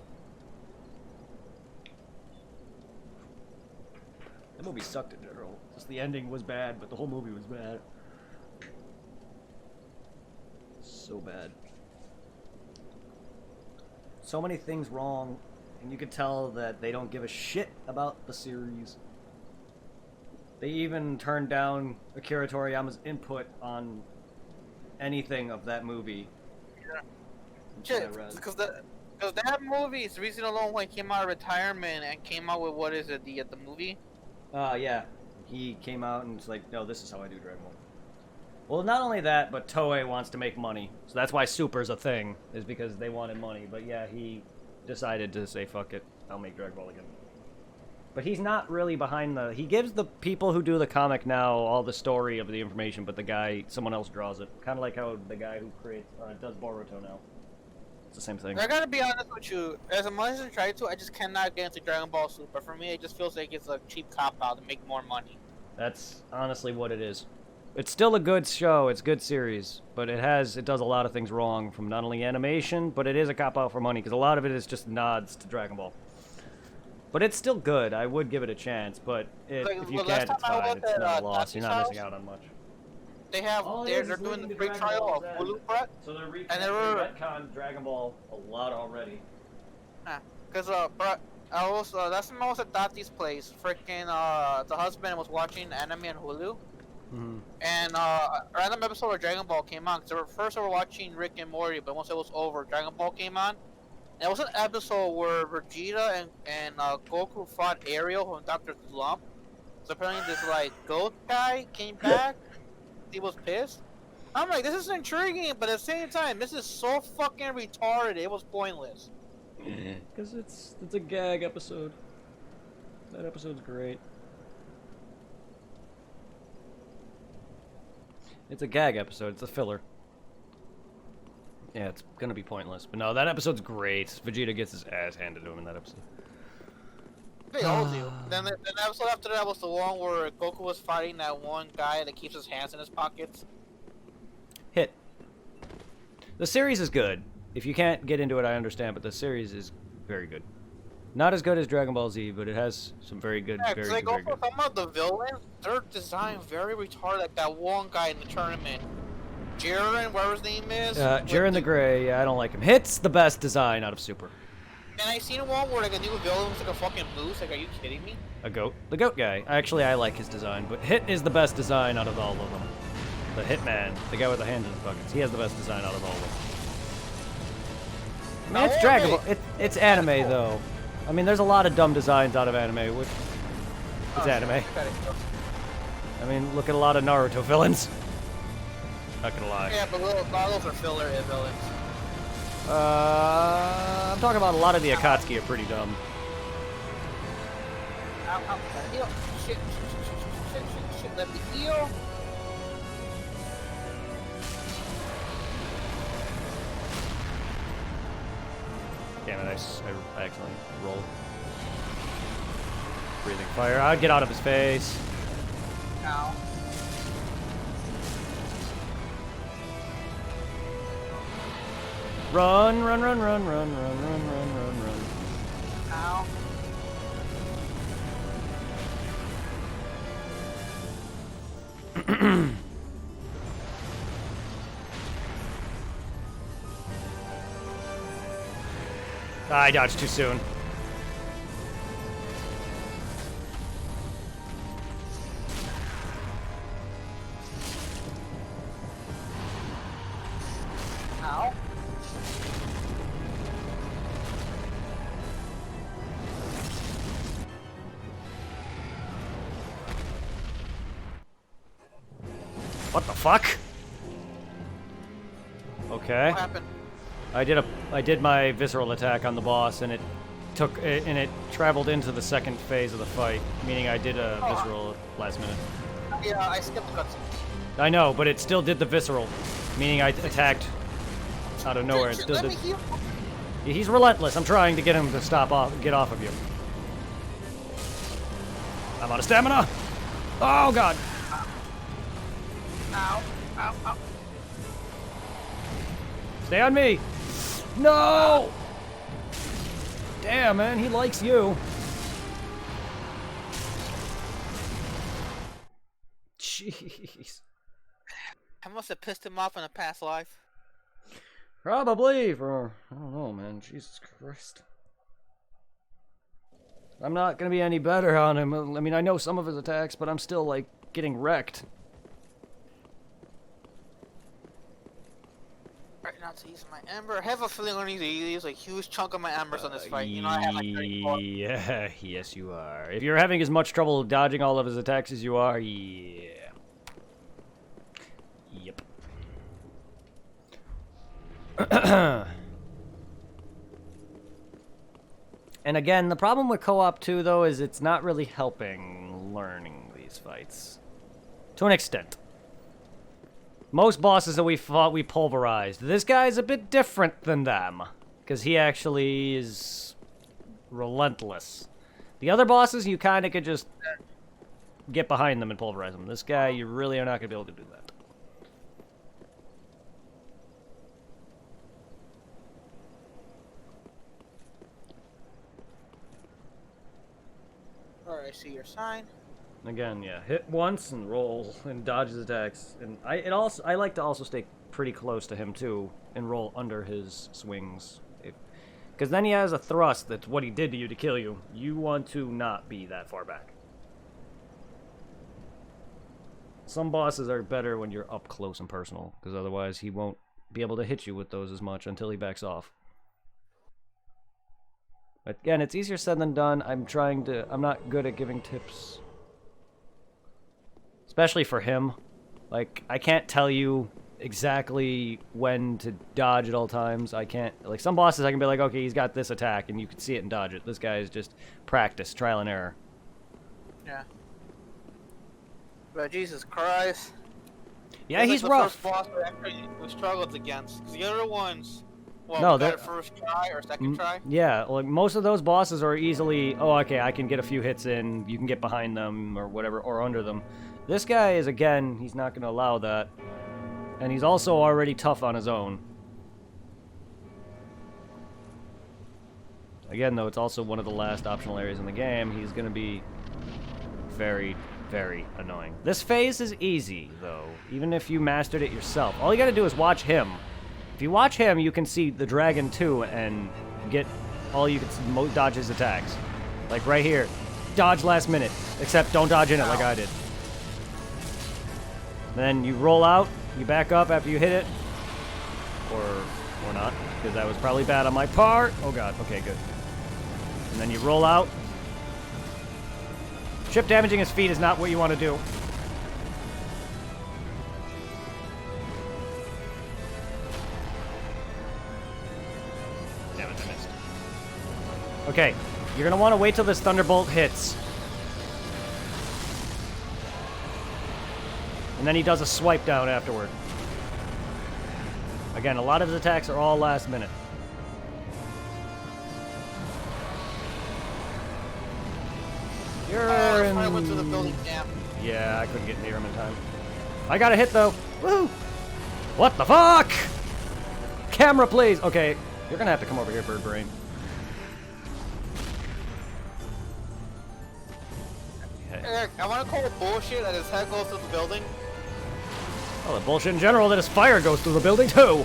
That movie sucked in general. Just the ending was bad, but the whole movie was bad. So bad. So many things wrong, and you could tell that they don't give a shit about the series. They even turned down Akira Toriyama's input on anything of that movie. Yeah. That's what I Shit, read. because that movie is the reason alone why he came out of retirement and came out with what is it, the movie? Yeah. He came out and was like, no, this is how I do Dragon Ball. Well, not only that, but Toei wants to make money. So that's why Super's a thing, is because they wanted money. But yeah, he decided to say, fuck it, I'll make Dragon Ball again. But he's not really behind the... He gives the people who do the comic now all the story of the information, but the guy, someone else draws it. Kind of like how the guy who creates, does Boruto now. It's the same thing. I gotta be honest with you, as much as I try to, I just cannot get into Dragon Ball Super. For me, it just feels like it's a cheap cop-out to make more money. That's honestly what it is. It's still a good show, it's a good series, but it does a lot of things wrong, from not only animation, but it is a cop-out for money, because a lot of it is just nods to Dragon Ball. But it's still good, I would give it a chance, but if you can't, it's fine, it's not a loss, you're not missing out on much. They have, they're doing the free trial of Hulu Prep. So they're retconned Dragon Ball a lot already. Because, bro, I was, last time I was at Tati's place, freaking, the husband was watching anime on Hulu. Mm-hmm. And a random episode of Dragon Ball came on. Cause first they were watching Rick and Morty, but once it was over, Dragon Ball came on. And it was an episode where Vegeta and Goku fought Ariel from Dr. Slump. So apparently this like goat guy came back. He was pissed. I'm like, this is intriguing, but at the same time, this is so fucking retarded. It was pointless. Because it's a gag episode. That episode's great. It's a gag episode. It's a filler. Yeah, it's gonna be pointless. But no, that episode's great. Vegeta gets his ass handed to him in that episode. They all do. Then the episode after that was the one where Goku was fighting that one guy that keeps his hands in his pockets. Hit. The series is good. If you can't get into it, I understand, but the series is very good. Not as good as DragonAll Z, but it has some very good, Yeah, very because good, they very go for good. some of the villains, they're designed very retarded. Like that one guy in the tournament, Jiren, whatever his name is. Jiren the Grey, yeah, I don't like him. Hit's the best design out of Super. And I seen one where like a new villain was like a fucking moose. Like, are you kidding me? A goat. The goat guy. Actually, I like his design, but Hit is the best design out of all of them. The Hitman, the guy with the hands in his pockets, he has the best design out of all of them. I mean, it's Dragon Ball. It's anime, though. I mean, there's a lot of dumb designs out of anime, which it's anime. I mean, look at a lot of Naruto villains. Not gonna lie. Yeah, but a lot of those are filler villains. I'm talking about a lot of the Akatsuki are pretty dumb. Ow, ow, heal. Shit, let me heal. Damn it, I accidentally rolled. Breathing fire. I'd get out of his face. Ow. Run, run, run, run, run, run, run, run, run, run. Ow. I dodged too soon. Ow. What the fuck? Okay. What happened? I did my visceral attack on the boss, and it traveled into the second phase of the fight, meaning I did a visceral last minute. Yeah, I skipped the cutscenes. I know, but it still did the visceral, meaning I attacked out of nowhere. It still Let did. me heal. He's relentless. I'm trying to get him to get off of you. I'm out of stamina. Oh god. Ow. Ow. Ow. Stay on me. No. Damn, man, he likes you. Jeez. I must have pissed him off in a past life. Probably for, I don't know, man. Jesus Christ. I'm not gonna be any better on him. I mean, I know some of his attacks, but I'm still, like, getting wrecked. Right now to use my ember. I have a feeling I need to use a huge chunk of my embers on this fight. You know, I have like 34. Yeah, yes you are. If you're having as much trouble dodging all of his attacks as you are, yeah. Yep. And again, the problem with co-op too, though, is it's not really helping learning these fights. To an extent. Most bosses that we fought, we pulverized. This guy's a bit different than them, because he actually is relentless. The other bosses, you kind of could just get behind them and pulverize them. This guy, you really are not going to be able to do that. Alright, I see your sign. Again, yeah, hit once and roll and dodge his attacks. And I like to also stay pretty close to him too and roll under his swings. Because then he has a thrust that's what he did to you to kill you. You want to not be that far back. Some bosses are better when you're up close and personal, because otherwise he won't be able to hit you with those as much until he backs off. But again, it's easier said than done. I'm not good at giving tips. Especially for him. Like, I can't tell you exactly when to dodge at all times. I can't, like, some bosses I can be like, okay, he's got this attack, and you can see it and dodge it. This guy is just practice, trial and error. Yeah. But Jesus Christ. Yeah, he's like rough. the first boss we struggled against. Because the other ones, well, No, we got they're- it first try or second try. Yeah, like, most of those bosses are easily, oh, okay, I can get a few hits in, you can get behind them, or whatever, or under them. This guy is, again, he's not going to allow that. And he's also already tough on his own. Again, though, it's also one of the last optional areas in the game. He's going to be very, very annoying. This phase is easy, though, even if you mastered it yourself. All you got to do is watch him. If you watch him, you can see the dragon, too, and get all you can dodge his attacks. Like right here. Dodge last minute. Except don't dodge in it like I did. Then you roll out, you back up after you hit it. Or not, because that was probably bad on my part. Oh god, okay, good. And then you roll out. Chip damaging his feet is not what you want to do. Damn it, I missed. Okay, you're gonna want to wait till this thunderbolt hits. And then he does a swipe down afterward. Again, a lot of his attacks are all last minute. You're in... I went to the building camp. Yeah, I couldn't get near him in time. I got a hit, though. Woo! What the fuck? Camera, please! Okay, you're gonna have to come over here, Bird Brain. Eric, I want to call it bullshit that his head goes through the building. Oh, the bullshit in general that his fire goes through the building, too!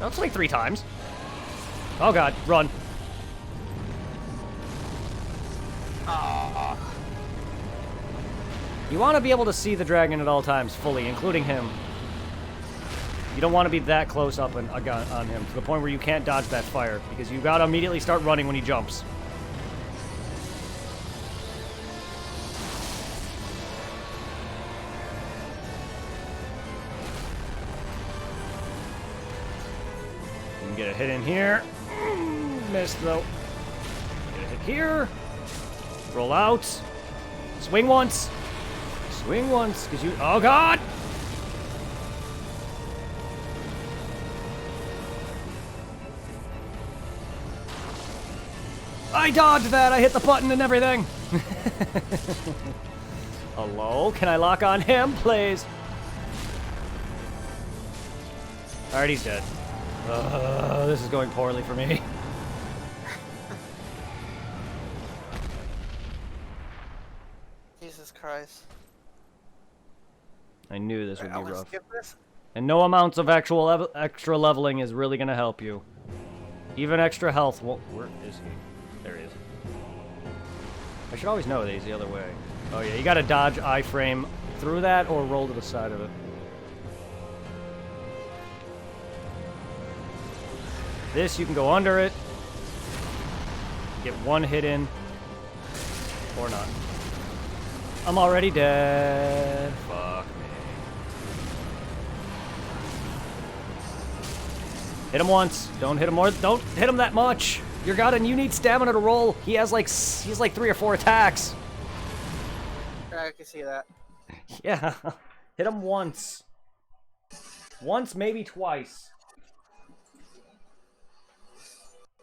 That's like 3 times. Oh god, run. You want to be able to see the dragon at all times, fully, including him. You don't want to be that close up on him, to the point where you can't dodge that fire, because you gotta immediately start running when he jumps. You can get a hit in here. Missed, though. Get a hit here. Roll out. Swing once. Swing once, because you... Oh, God! I dodged that! I hit the button and everything! Hello? Can I lock on him, please? Alright, he's dead. This is going poorly for me. Jesus Christ. I knew this would be I'm gonna rough. skip this. And no amounts of actual extra leveling is really going to help you. Even extra health won't... Where is he? There he is. I should always know that he's the other way. Oh yeah, you got to dodge iframe through that or roll to the side of it. This, you can go under it. Get one hit in. Or not. I'm already dead. Fuck me. Hit him once. Don't hit him more. Don't hit him that much. You're gotten. You need stamina to roll. He has like 3 or 4 attacks. I can see that. Yeah. Hit him once. Once, maybe twice.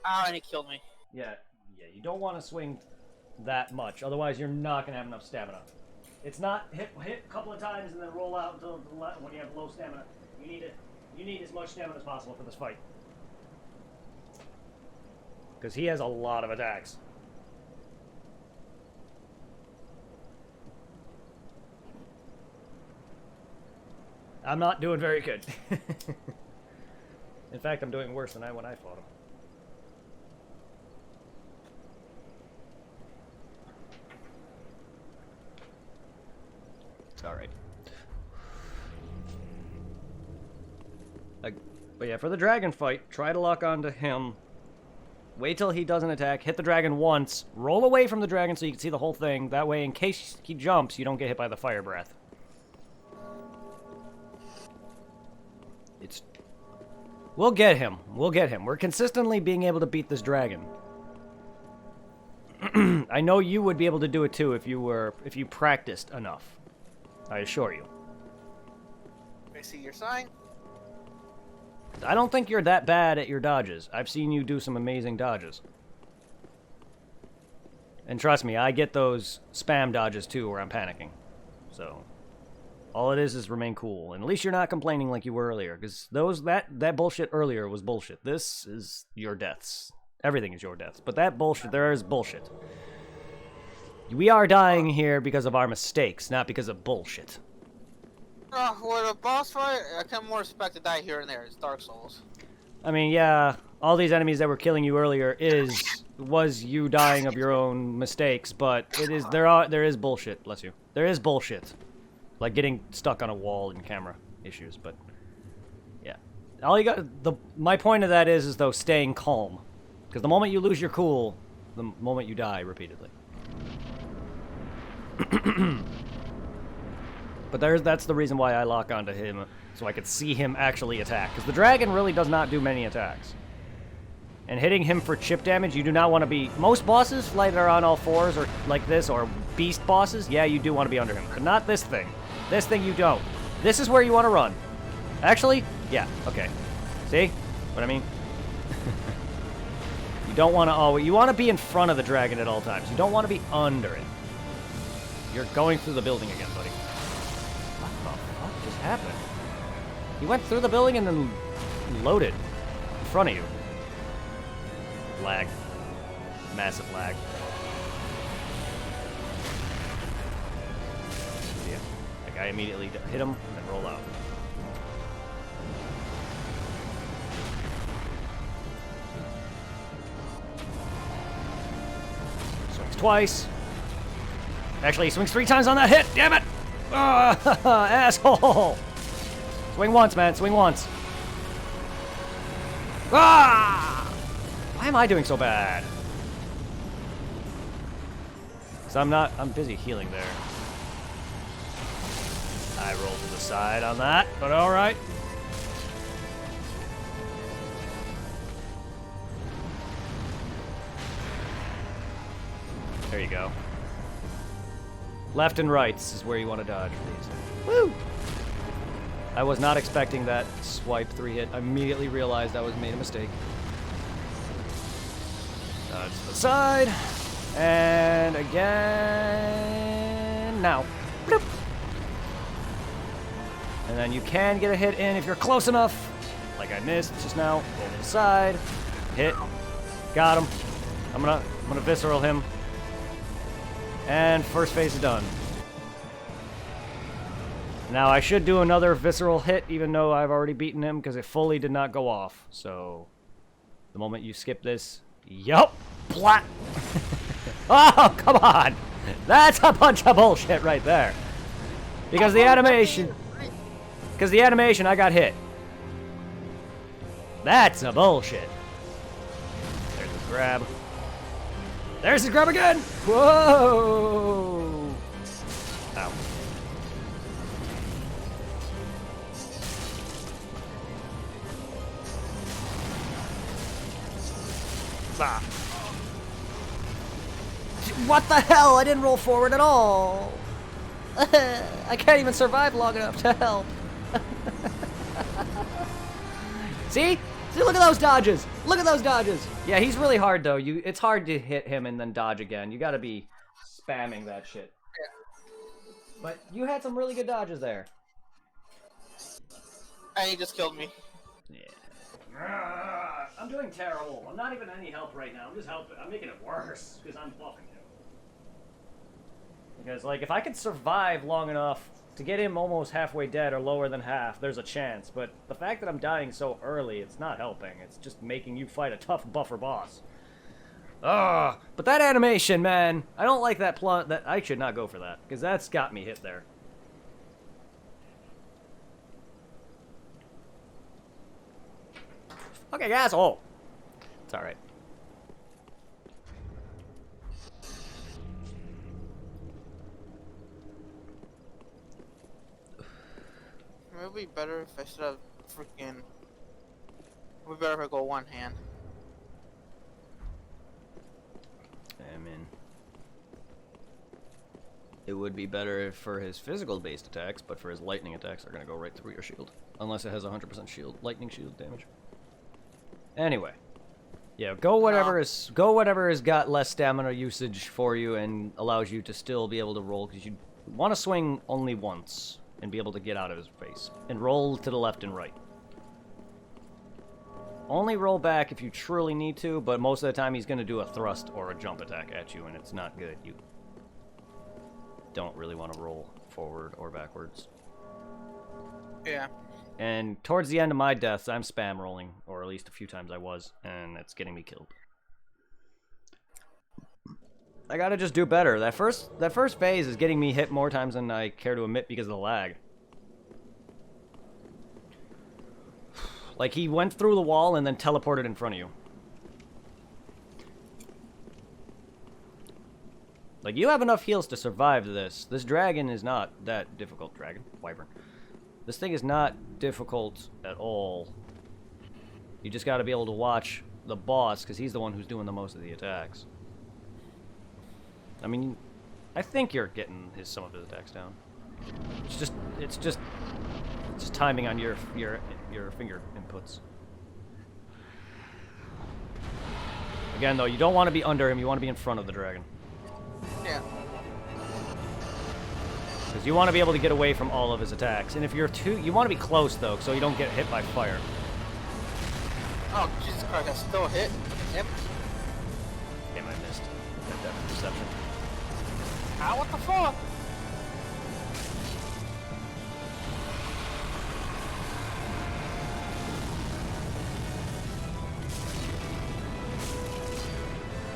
Oh, and he killed me. Yeah. You don't want to swing that much. Otherwise, you're not gonna have enough stamina. It's not hit a couple of times and then roll out until when you have low stamina. You need as much stamina as possible for this fight. Because he has a lot of attacks. I'm not doing very good. In fact, I'm doing worse than when I fought him. Alright. But yeah, for the dragon fight, try to lock onto him. Wait till he doesn't attack. Hit the dragon once. Roll away from the dragon so you can see the whole thing. That way, in case he jumps, you don't get hit by the fire breath. We'll get him. We'll get him. We're consistently being able to beat this dragon. I know you would be able to do it too if you practiced enough. I assure you. I see your sign. I don't think you're that bad at your dodges. I've seen you do some amazing dodges. And trust me, I get those spam dodges too where I'm panicking. So, all it is remain cool. And at least you're not complaining like you were earlier. Because that bullshit earlier was bullshit. This is your deaths. Everything is your deaths. But that bullshit, there is bullshit. We are dying here because of our mistakes, not because of bullshit. With a boss fight, I can more expect to die here and there. It's Dark Souls. I mean, yeah, all these enemies that were killing you earlier was you dying of your own mistakes, but there is bullshit, bless you. There is bullshit. Like getting stuck on a wall and camera issues, but yeah. All you got my point of that is though staying calm. Because the moment you lose your cool, the moment you die repeatedly. But that's the reason why I lock onto him, so I could see him actually attack. Because the dragon really does not do many attacks. And hitting him for chip damage, you do not want to be... Most bosses, like are on all fours, or like this, or beast bosses, yeah, you do want to be under him. But not this thing. This thing you don't. This is where you want to run. Actually, yeah, okay. See what I mean? You don't want to always... You want to be in front of the dragon at all times. You don't want to be under it. You're going through the building again, buddy. What the fuck just happened? He went through the building and then loaded in front of you. Lag. Massive lag. Yeah. That guy immediately hit him and then roll out. Swings twice. Actually, he swings 3 times on that hit. Damn it! Asshole! Swing once, man. Swing once. Ah! Why am I doing so bad? Because I'm busy healing there. I rolled to the side on that, but alright. There you go. Left and right is where you want to dodge these. Woo! I was not expecting that swipe 3 hit. I immediately realized I was made a mistake. Dodge to the side. And again. Now. Bloop. And then you can get a hit in if you're close enough. Like I missed just now. Roll to the side. Hit. Got him. I'm gonna visceral him. And first phase is done. Now I should do another visceral hit, even though I've already beaten him, because it fully did not go off. So, the moment you skip this, yup, plat. Oh, come on! That's a bunch of bullshit right there. Because the animation, I got hit. That's a bullshit. There's the grab. There's the grab again! Whoa! Ow. Ah. What the hell? I didn't roll forward at all. I can't even survive long enough to help. See? See, look at those dodges. Look at those dodges. Yeah, he's really hard, though. It's hard to hit him and then dodge again. You gotta be spamming that shit. Yeah. But you had some really good dodges there. And he just killed me. Yeah. I'm doing terrible. I'm not even any help right now. I'm just helping. I'm making it worse because I'm buffing him. Because, like, if I could survive long enough to get him almost halfway dead or lower than half, there's a chance. But the fact that I'm dying so early, it's not helping. It's just making you fight a tough buffer boss. Ugh. But that animation, man, I don't like that plot. That I should not go for that, because that's got me hit there. Okay, asshole. It's alright. It would be better if I should have freaking. It would be better if I go one hand. I'm in. It would be better for his physical-based attacks, but for his lightning attacks, they're gonna go right through your shield. Unless it has 100% shield, lightning shield damage. Anyway. Yeah, go whatever has got less stamina usage for you and allows you to still be able to roll, because you want to swing only once and be able to get out of his face. And roll to the left and right. Only roll back if you truly need to, but most of the time he's going to do a thrust or a jump attack at you, and it's not good. You don't really want to roll forward or backwards. Yeah. And towards the end of my deaths, I'm spam rolling, or at least a few times I was, and that's getting me killed. I gotta just do better. That first phase is getting me hit more times than I care to admit because of the lag. Like, he went through the wall and then teleported in front of you. Like, you have enough heals to survive this. This dragon is not that difficult. Dragon? Wyvern. This thing is not difficult at all. You just gotta be able to watch the boss, because he's the one who's doing the most of the attacks. I mean, I think you're getting some of his attacks down. It's just timing on your finger inputs. Again, though, you don't want to be under him. You want to be in front of the dragon. Yeah. Because you want to be able to get away from all of his attacks. And if you're too... You want to be close, though, so you don't get hit by fire. Oh, Jesus Christ, I still hit. Yep. Damn, I missed. That depth perception. Ah, what the fuck?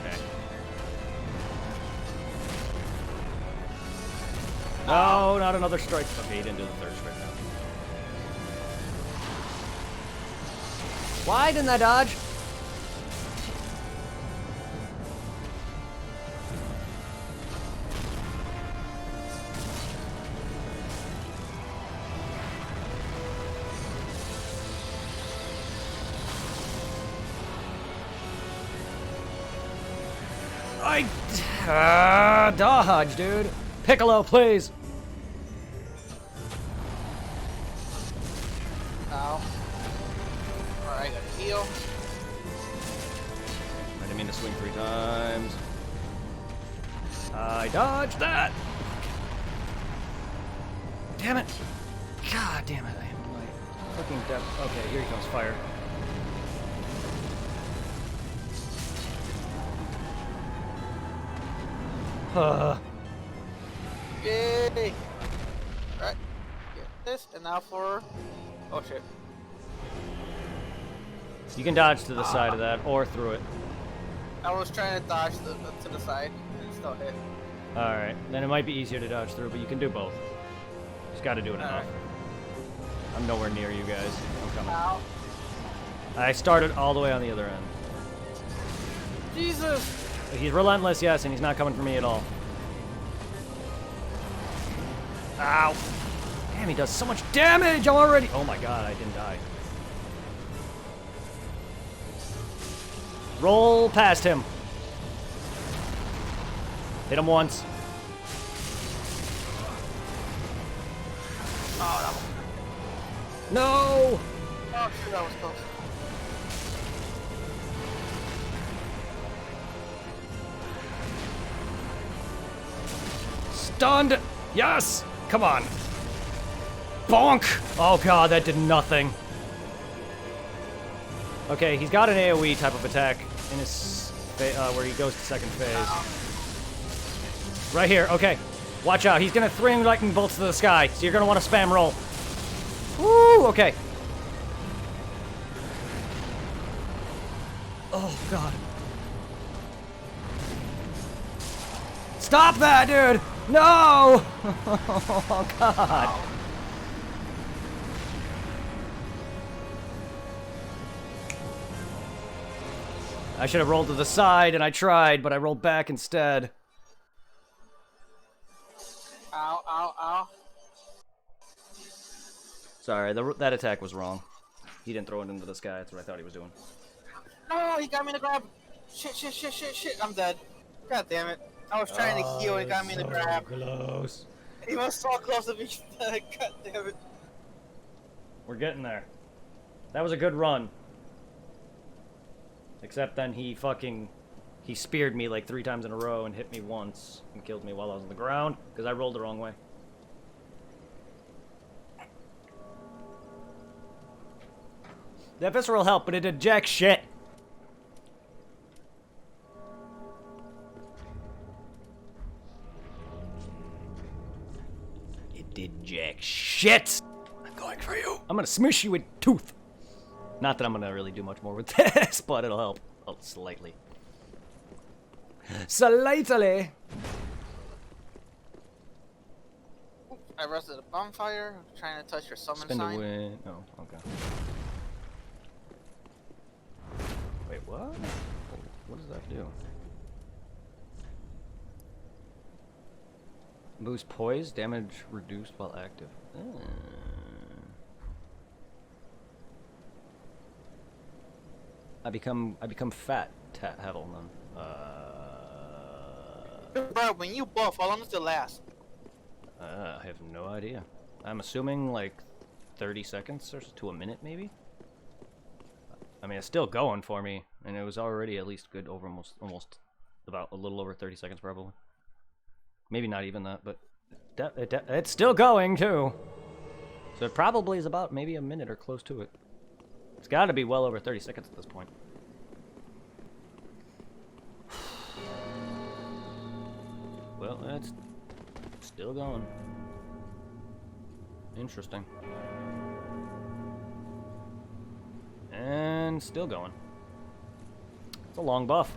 Okay. No, not another strike. Okay, he didn't do the third strike now. Why didn't I dodge? Dodge, dude. Piccolo, please. Ow. Alright, I got a heal. I didn't mean to swing 3 times. I dodged that. Damn it. God damn it. I am like fucking dead. Okay, here he comes. Fire. Yay! Alright, get this, and now for... Oh shit. You can dodge to the side of that or through it. I was trying to dodge to the side, and it still hit. Alright, then it might be easier to dodge through, but you can do both. Just gotta do it enough. Alright. I'm nowhere near you guys. I'm coming. Ow. I started all the way on the other end. Jesus! He's relentless, yes, and he's not coming for me at all. Ow! Damn, he does so much damage! I'm already... Oh my god, I didn't die. Roll past him. Hit him once. Oh, No! oh shit, that was close. Stunned! Yes! Come on. Bonk! Oh god, that did nothing. Okay, he's got an AoE type of attack in his where he goes to second phase. Right here, okay. Watch out, he's gonna throw lightning bolts to the sky, so you're gonna want to spam roll. Woo! Okay. Oh god. Stop that, dude! No! Oh god. I should have rolled to the side, and I tried, but I rolled back instead. Ow, ow, ow. Sorry, that attack was wrong. He didn't throw it into the sky. That's what I thought he was doing. No, he got me in the grab. Shit, shit, shit, shit, shit. I'm dead. God damn it. I was trying to heal and he got me in the grab. Close. He was so close to me. God damn it. We're getting there. That was a good run. Except then he speared me like 3 times in a row and hit me once and killed me while I was on the ground because I rolled the wrong way. That visceral helped, but it did jack shit. It did jack shit. I'm going for you. I'm gonna smush you with tooth. Not that I'm gonna really do much more with this, but it'll help. Oh, slightly. Slightly. I rested a bonfire, trying to touch your summon Spin the sign. wind. Oh, okay. Wait, what? What does that do? Boost poise, damage reduced while active. I become fat, Heddle, then. Bro, when you buff, how long does it last? I have no idea. I'm assuming like 30 seconds or to a minute, maybe. I mean, it's still going for me, and it was already at least good over almost about a little over 30 seconds, probably. Maybe not even that, but It's still going, too. So it probably is about maybe a minute or close to it. It's got to be well over 30 seconds at this point. Well, it's still going. Interesting. And still going. It's a long buff.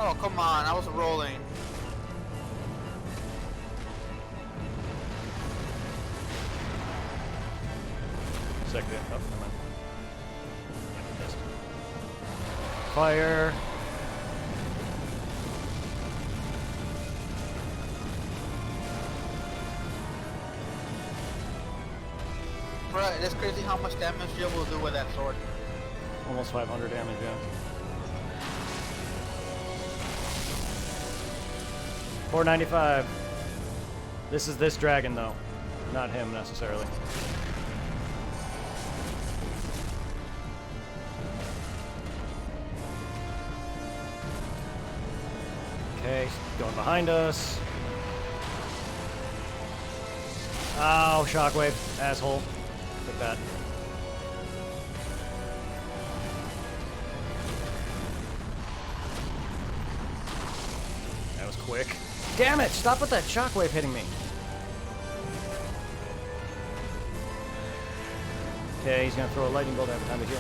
Oh, come on, I was rolling. Second. Oh, never mind. Yeah, missed. Fire. Bruh, it's crazy how much damage you will do with that sword. Almost 500 damage, yeah. 495. This is this dragon, though. Not him, necessarily. Okay, going behind us. Ow, shockwave, asshole. Take that. That was quick. Damn it! Stop with that shockwave hitting me. Okay, he's gonna throw a lightning bolt every time to heal.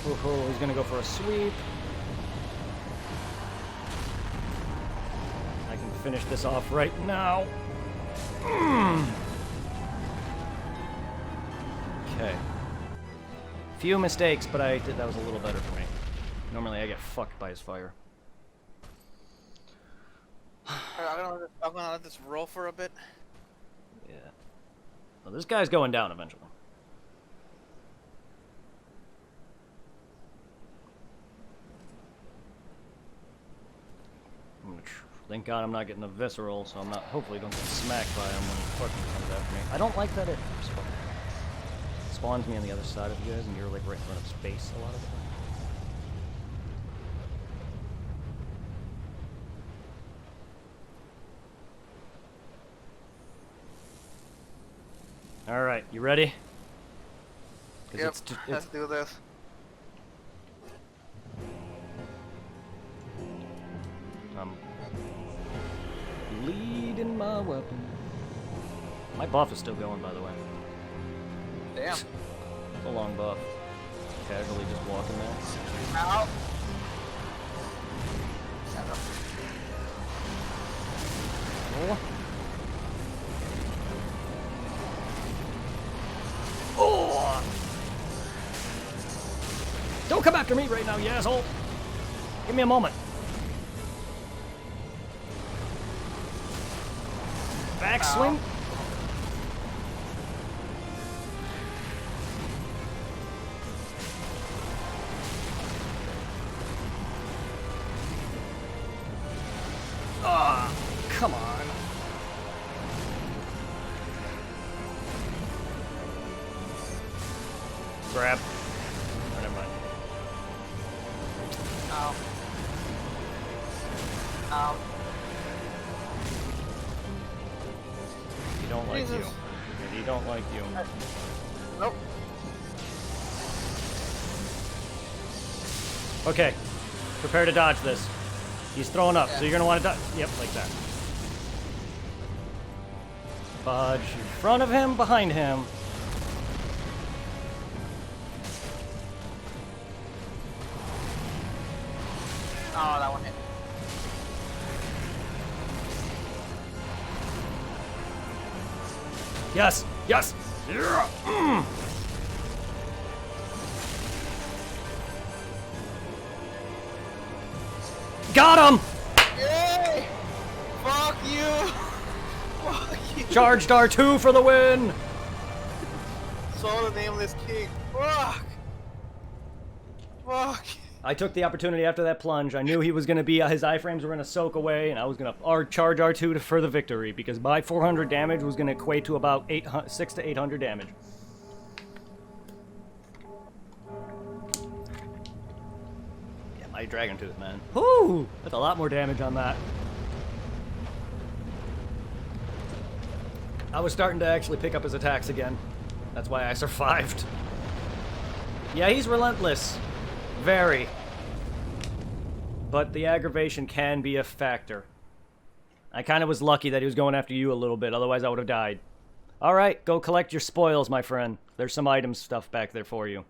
Ooh, he's gonna go for a sweep. I can finish this off right now. Okay. Few mistakes, but that was a little better for me. Normally I get fucked by his fire. I'm gonna let this roll for a bit. Yeah. Well, this guy's going down eventually. Thank God I'm not getting a visceral, so I'm not. Hopefully, don't get smacked by him when he fucking comes after me. I don't like that it spawns me on the other side of you guys, and you're like right in front of space a lot of the time. All right, you ready? Yep, let's do this. I'm leading my weapon. My buff is still going, by the way. Damn. It's a long buff. Casually just walking there. Ow. Oh. Oh! Don't come after me right now, you asshole! Give me a moment. Backswing. Ah, come on. Grab. Oh, never mind. Ow. Ow. He don't like you. He don't like you. Nope. Okay. Prepare to dodge this. He's throwing up, so you're gonna want to dodge. Yep, like that. Fudge in front of him, behind him. Oh, that one hit. Yes! Yes! Yeah. Mm. Got him! Yay! Fuck you! Fuck you! Charged R2 for the win! Saw the nameless king. Fuck! Fuck! I took the opportunity after that plunge. I knew he was going to be, his iframes were going to soak away, and I was going to charge R2 for the victory, because my 400 damage was going to equate to about 600 to 800 damage. Yeah, my Dragon Tooth, man. Whoo! That's a lot more damage on that. I was starting to actually pick up his attacks again. That's why I survived. Yeah, he's relentless. Very. But the aggravation can be a factor. I kind of was lucky that he was going after you a little bit, otherwise I would have died. Alright, go collect your spoils, my friend. There's some item stuff back there for you.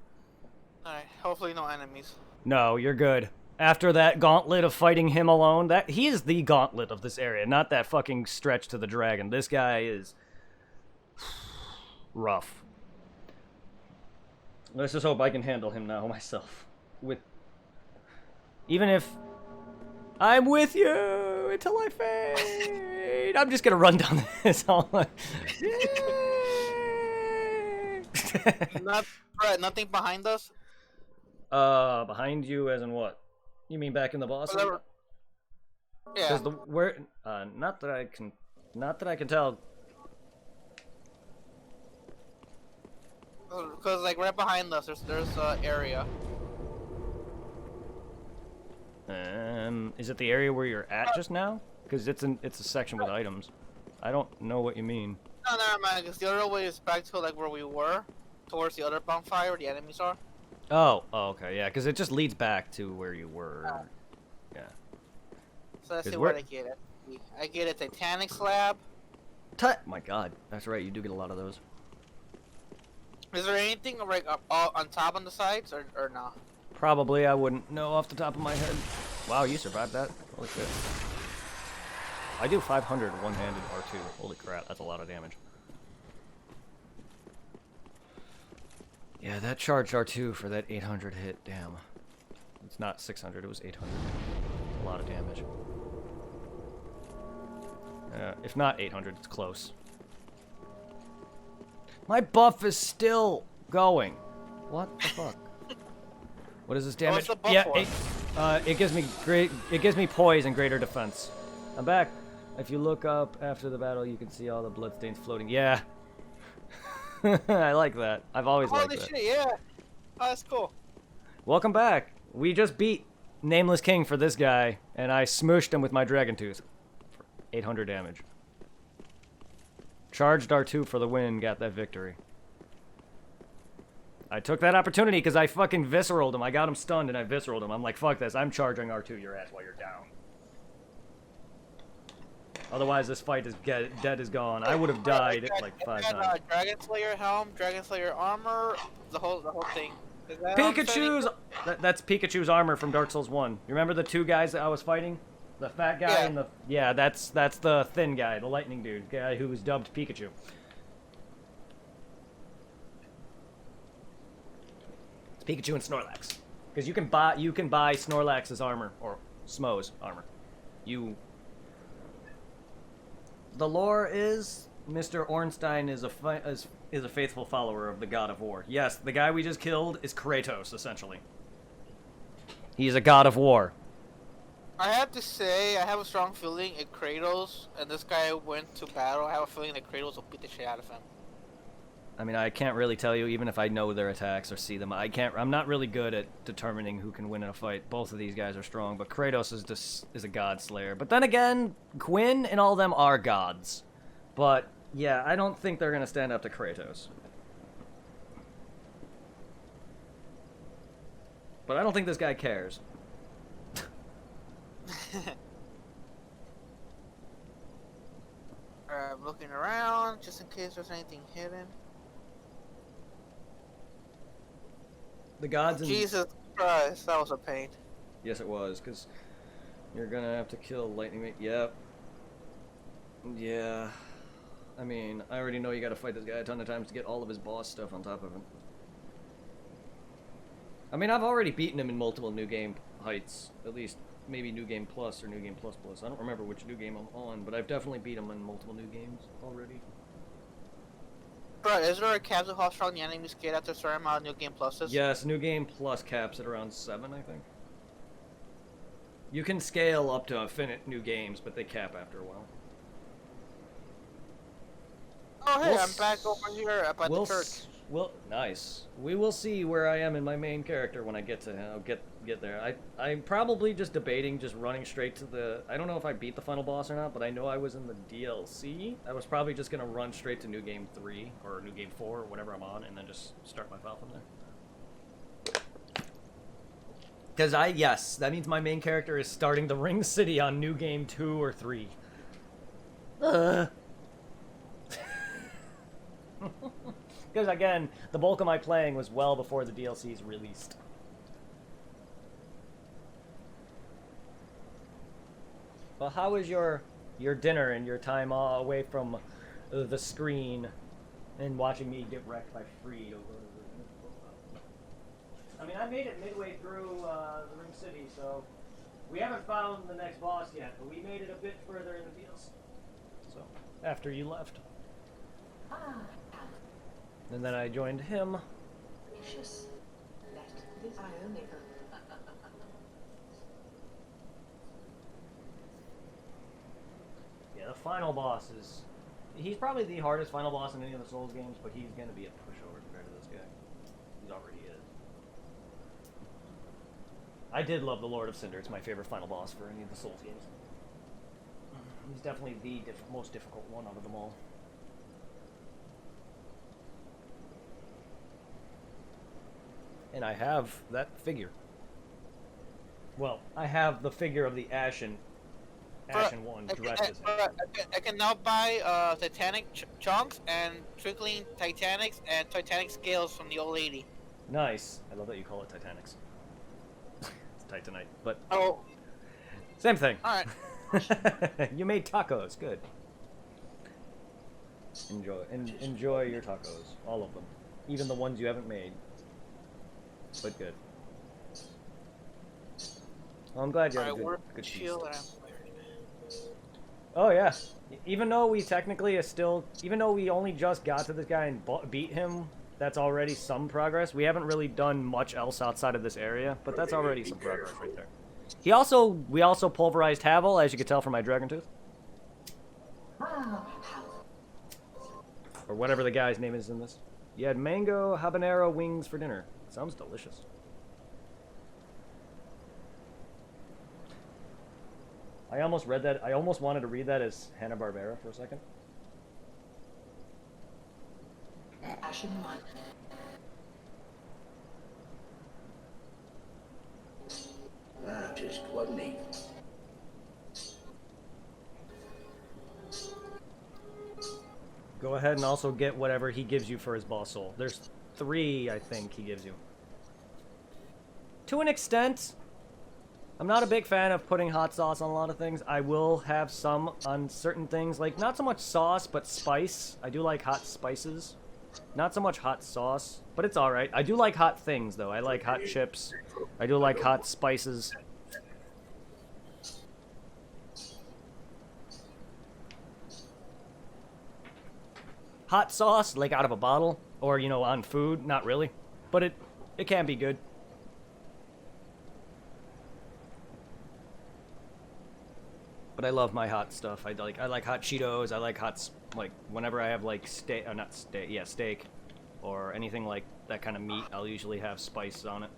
Alright, hopefully no enemies. No, you're good. After that gauntlet of fighting him alone, he is the gauntlet of this area, not that fucking stretch to the dragon. This guy is rough. Let's just hope I can handle him now myself. Even if I'm with you until I fade. I'm just gonna run down this hall. Nothing behind us? Behind you as in what? You mean back in the boss? Yeah. Not that I can tell. Because like right behind us, there's an area. Is it the area where you're at just now? Because it's a section with items. I don't know what you mean. No, never mind. Because the other way is back to like where we were, towards the other bonfire where the enemies are. Oh, okay, yeah. Because it just leads back to where you were. Yeah. So let's see what I get it. I get a Titanic slab. My God, that's right. You do get a lot of those. Is there anything like on top on the sides or no? Probably, I wouldn't know off the top of my head. Wow, you survived that? Holy shit. I do 500 one-handed R2. Holy crap, that's a lot of damage. Yeah, that charged R2 for that 800 hit, damn. It's not 600, it was 800. A lot of damage. If not 800, it's close. My buff is still going. What the fuck? What is this damage? Yeah, it gives me poise and greater defense. I'm back. If you look up after the battle, you can see all the bloodstains floating. Yeah. I like that. I've always liked that. Holy shit, yeah. Oh, that's cool. Welcome back. We just beat Nameless King for this guy, and I smooshed him with my Dragon Tooth for 800 damage. Charged R2 for the win, got that victory. I took that opportunity because I fucking visceraled him. I got him stunned and I visceraled him. I'm like, fuck this. I'm charging R2 your ass while you're down. Otherwise, this fight is dead is gone. I would have died like 5 times. Dragon Slayer helm, Dragon Slayer armor, the whole thing. Pikachu's. That's Pikachu's armor from Dark Souls 1. You remember the two guys that I was fighting? The fat guy and the that's the thin guy, the lightning dude, guy who was dubbed Pikachu. It's Pikachu and Snorlax, because you can buy Snorlax's armor or Smo's armor. The lore is Mr. Ornstein is a faithful follower of the God of War. Yes, the guy we just killed is Kratos, essentially. He's a God of War. I have to say, I have a strong feeling if Kratos and this guy went to battle, I have a feeling that Kratos will beat the shit out of him. I mean, I can't really tell you, even if I know their attacks or see them. I'm not really good at determining who can win in a fight. Both of these guys are strong, but Kratos is a god slayer. But then again, Gwyn and all of them are gods. But yeah, I don't think they're gonna stand up to Kratos. But I don't think this guy cares. I'm looking around just in case there's anything hidden. The gods. Jesus Christ, that was a pain. Yes, it was, because you're gonna have to kill Lightning. Yep. Yeah. I mean, I already know you gotta fight this guy a ton of times to get all of his boss stuff on top of him. I mean, I've already beaten him in multiple New Game heights. At least, maybe New Game Plus or New Game Plus Plus. I don't remember which New Game I'm on, but I've definitely beat him in multiple New Games already. Bro, is there a cap of how strong the enemies get after a certain amount of New Game Pluses? Yes, New Game Plus caps at around 7, I think. You can scale up to infinite new games, but they cap after a while. Oh, hey, We'll I'm back over here up at the church. Nice. We will see where I am in my main character when I get to get there. I'm probably just debating just running straight to the. I don't know if I beat the final boss or not, but I know I was in the DLC. I was probably just gonna run straight to New Game 3 or New Game 4 or whatever I'm on, and then just start my file from there. Because yes, that means my main character is starting the Ring City on New Game 2 or 3. Because again, the bulk of my playing was well before the DLCs released. Well, how was your dinner and your time away from the screen and watching me get wrecked by Freed over? I mean, I made it midway through the Ring City, so we haven't found the next boss yet, but we made it a bit further in the DLC. So after you left. And then I joined him. Yeah, the final boss is... He's probably the hardest final boss in any of the Souls games, but he's going to be a pushover compared to this guy. He already is. I did love the Lord of Cinder. It's my favorite final boss for any of the Souls games. He's definitely the most difficult one out of them all. And I have that figure. Well, I have the figure of the Ashen one dressed as him. I can now buy Titanic chunks and twinkling Titanics and Titanic scales from the old lady. Nice. I love that you call it Titanics. It's Titanite, but oh, same thing. All right. You made tacos. Good. Enjoy your tacos, all of them, even the ones you haven't made. But good. Well, I'm glad you had a good feast. Oh yeah. Even though we technically are still, even though we only just got to this guy and beat him, that's already some progress. We haven't really done much else outside of this area, but that's already some progress right there. We also pulverized Havel, as you can tell from my Dragon Tooth. Or whatever the guy's name is in this. You had mango habanero wings for dinner. Sounds delicious. I almost read that. I almost wanted to read that as Hanna-Barbera for a second. Just wasn't he? Go ahead and also get whatever he gives you for his boss soul. There's 3, I think, he gives you. To an extent, I'm not a big fan of putting hot sauce on a lot of things. I will have some on certain things, like not so much sauce, but spice. I do like hot spices. Not so much hot sauce, but it's alright. I do like hot things, though. I like hot chips. I do like hot spices. Hot sauce, like out of a bottle, or, you know, on food, not really. But it can be good. But I love my hot stuff. I like hot Cheetos. I like hot, like, whenever I have, like, steak, not steak, yeah, steak, or anything like that kind of meat, I'll usually have spice on it.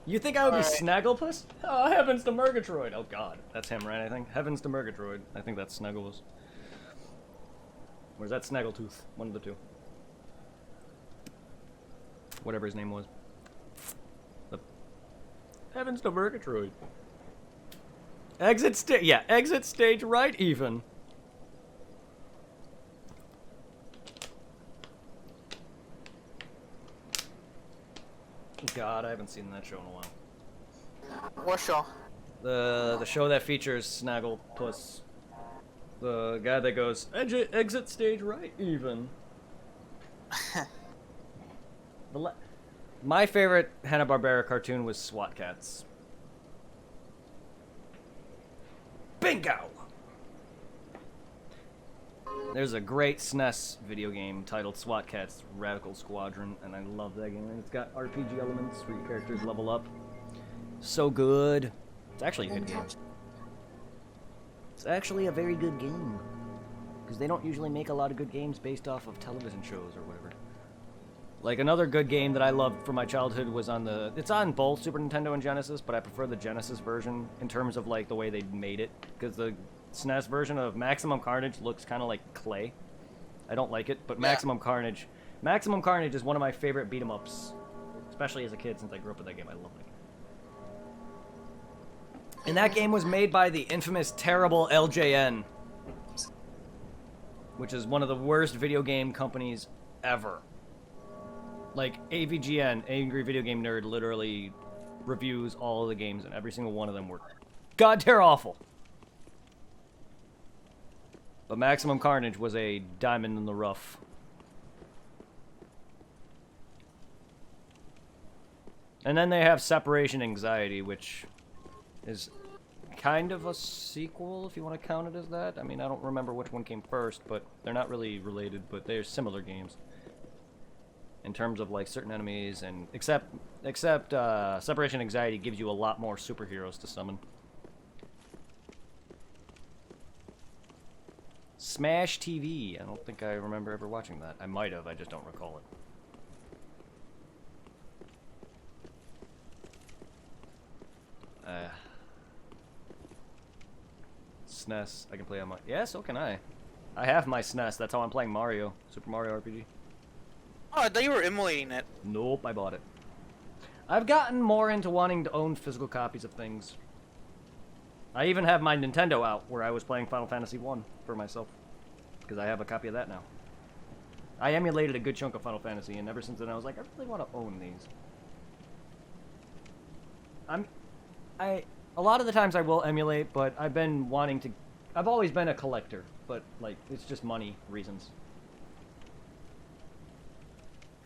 You think I would be Snagglepuss? Oh, heavens to Murgatroyd. Oh, God. That's him, right, I think? Heavens to Murgatroyd. I think that's Snagglepuss. Or is that Snaggletooth? One of the two. Whatever his name was. Heavens to Murgatroyd. Exit stage. Yeah, exit stage right even. God, I haven't seen that show in a while. What show? The show that features Snagglepuss. The guy that goes, exit stage right even. My favorite Hanna-Barbera cartoon was SWAT Cats. Bingo! There's a great SNES video game titled SWAT Cats Radical Squadron, and I love that game. And it's got RPG elements where your characters level up. So good. It's actually a good game. It's actually a very good game. Because they don't usually make a lot of good games based off of television shows or whatever. Like, another good game that I loved from my childhood was on the... It's on both Super Nintendo and Genesis, but I prefer the Genesis version in terms of, like, the way they made it. Because the SNES version of Maximum Carnage looks kind of like clay. I don't like it, but Yeah. Maximum Carnage is one of my favorite beat-em-ups. Especially as a kid, since I grew up with that game. I love it. And that game was made by the infamous, terrible LJN. Which is one of the worst video game companies ever. Like, AVGN, Angry Video Game Nerd, literally reviews all of the games, and every single one of them were god-tier awful. But Maximum Carnage was a diamond in the rough. And then they have Separation Anxiety, which is kind of a sequel, if you want to count it as that. I mean, I don't remember which one came first, but they're not really related, but they're similar games. In terms of, like, certain enemies, and except Separation Anxiety gives you a lot more superheroes to summon. Smash TV. I don't think I remember ever watching that. I might have, I just don't recall it. SNES. I can play on my... Yeah, so can I. I have my SNES. That's how I'm playing Mario. Super Mario RPG. Oh, I thought you were emulating it. Nope, I bought it. I've gotten more into wanting to own physical copies of things. I even have my Nintendo out, where I was playing Final Fantasy 1 for myself. Because I have a copy of that now. I emulated a good chunk of Final Fantasy, and ever since then I was like, I really want to own these. A lot of the times I will emulate, but I've been wanting to... I've always been a collector, but, like, it's just money reasons.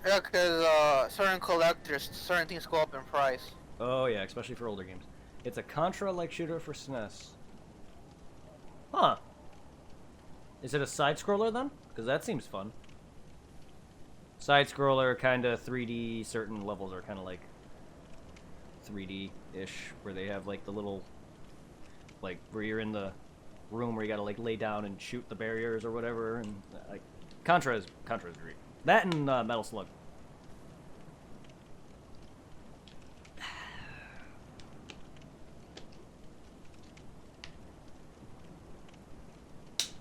Yeah, because certain collectors, certain things go up in price. Oh yeah, especially for older games. It's a Contra-like shooter for SNES. Huh. Is it a side-scroller then? Because that seems fun. Side-scroller, kind of 3D, certain levels are kind of like 3D-ish, where they have like the little, like, where you're in the room where you gotta like lay down and shoot the barriers or whatever, and like, Contra is great. That and Metal Slug.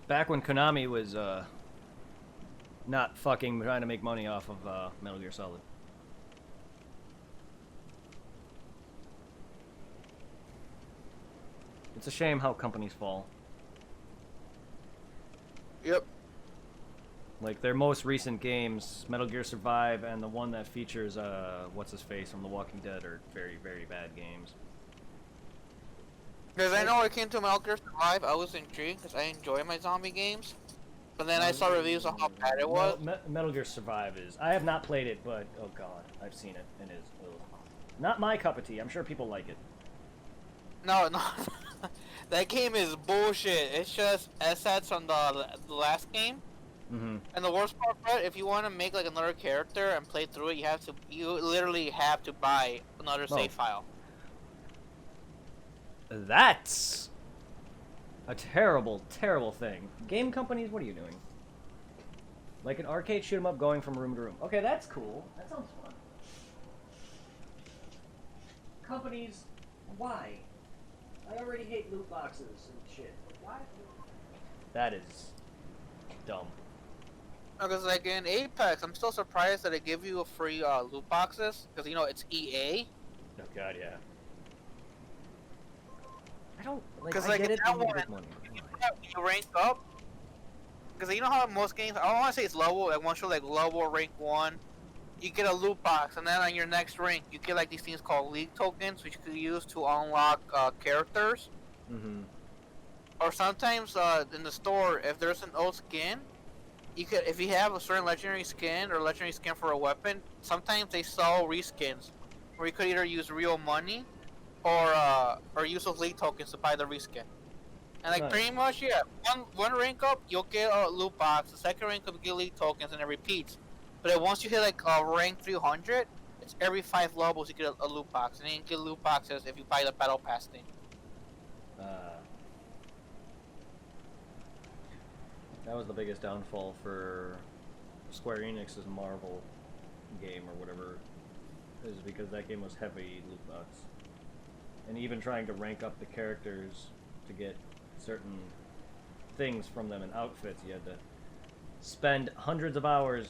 Back when Konami was not fucking trying to make money off of Metal Gear Solid. It's a shame how companies fall. Yep. Like, their most recent games, Metal Gear Survive and the one that features, what's-his-face from The Walking Dead, are very, very bad games. Because I know I came to Metal Gear Survive, I was intrigued because I enjoy my zombie games. But then I saw reviews on how bad it was. Metal Gear Survive is... I have not played it, but, oh god, I've seen it, and it is... Ugh. Not my cup of tea. I'm sure people like it. No, no. That game is bullshit. It's just assets from the last game. Mm-hmm. And the worst part about it, if you want to make like another character and play through it, you literally have to buy another save file. That's a terrible, terrible thing. Game companies, what are you doing? Like an arcade shoot 'em up going from room to room. Okay, that's cool. That sounds fun. Companies, why? I already hate loot boxes and shit. Why? That is dumb. Because like in Apex, I'm still surprised that they give you a free loot boxes because you know it's EA. Oh god, yeah. I don't like. Because I like get in it. that one, you rank up. Because you know how in most games, I don't want to say it's level. Like once you're like level rank 1, you get a loot box, and then on your next rank, you get like these things called league tokens, which you can use to unlock characters. Mm-hmm. Or sometimes in the store, if there's an old skin, you could, if you have a certain legendary skin or legendary skin for a weapon, sometimes they sell reskins, where you could either use real money or use those league tokens to buy the reskin. And like Nice. pretty much, yeah, one rank up, you'll get a loot box. The second rank up, you get elite tokens, and it repeats. But then once you hit like rank 300, it's every 5 levels you get a loot box, and then you get loot boxes if you buy the battle pass thing. That was the biggest downfall for Square Enix's Marvel game or whatever, is because that game was heavy loot box. And even trying to rank up the characters to get certain things from them and outfits, you had to spend hundreds of hours,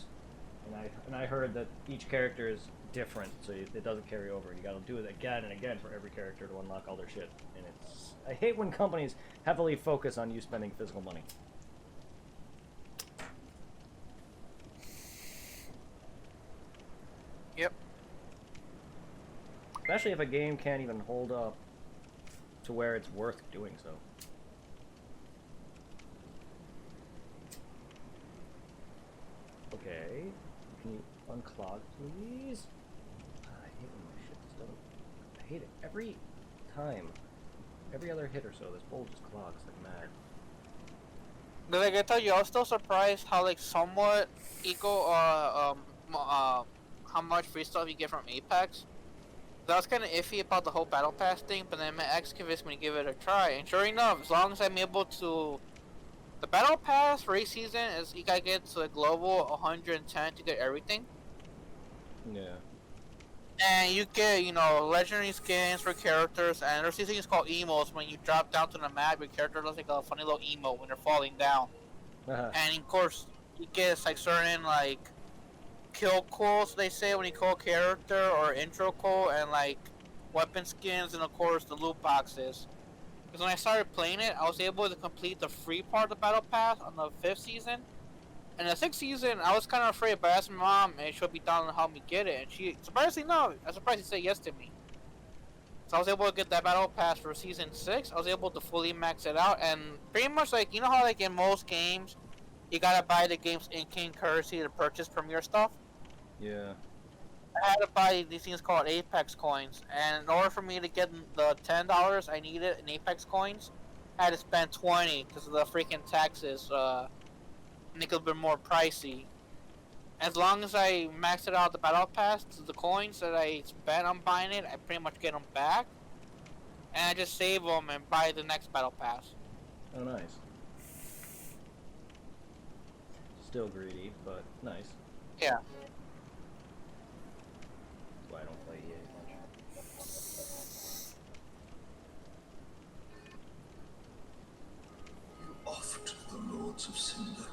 and I heard that each character is different, so it doesn't carry over. You gotta do it again and again for every character to unlock all their shit. And I hate when companies heavily focus on you spending physical money. Yep. Especially if a game can't even hold up to where it's worth doing so. Okay. Can you unclog, please? I hate when my shit just doesn't... I hate it. Every time. Every other hit or so, this bowl just clogs like mad. But like I told you, I was still surprised how like somewhat equal how much free stuff you get from Apex. I was kind of iffy about the whole battle pass thing, but then my ex convinced me to give it a try, and sure enough, as long as I'm able to, the battle pass for each season is you gotta get to like level 110 to get everything. Yeah. And you get, you know, legendary skins for characters, and there's these things called emos. When you drop down to the map, your character looks like a funny little emo when they're falling down. And of course, you get like certain like kill quotes they say when you call a character, or intro quote, and like weapon skins, and of course the loot boxes. Because when I started playing it, I was able to complete the free part of the battle pass on the 5th season. And the 6th season, I was kind of afraid, but I asked my mom, and she'll be down to help me get it. And she, surprisingly, no, I was surprised she said yes to me. So I was able to get that battle pass for season 6. I was able to fully max it out, and pretty much like, you know how like in most games, you gotta buy the game's in-game currency to purchase Premier stuff? Yeah. I had to buy these things called Apex coins, and in order for me to get the $10 I needed in Apex coins, I had to spend 20 because of the freaking taxes, make it a bit more pricey. As long as I maxed it out the battle pass, the coins that I spent on buying it, I pretty much get them back, and I just save them and buy the next battle pass. Oh, nice. Still greedy, but nice. Yeah. That's why I don't play EA much. You offer to the Lords of Cinder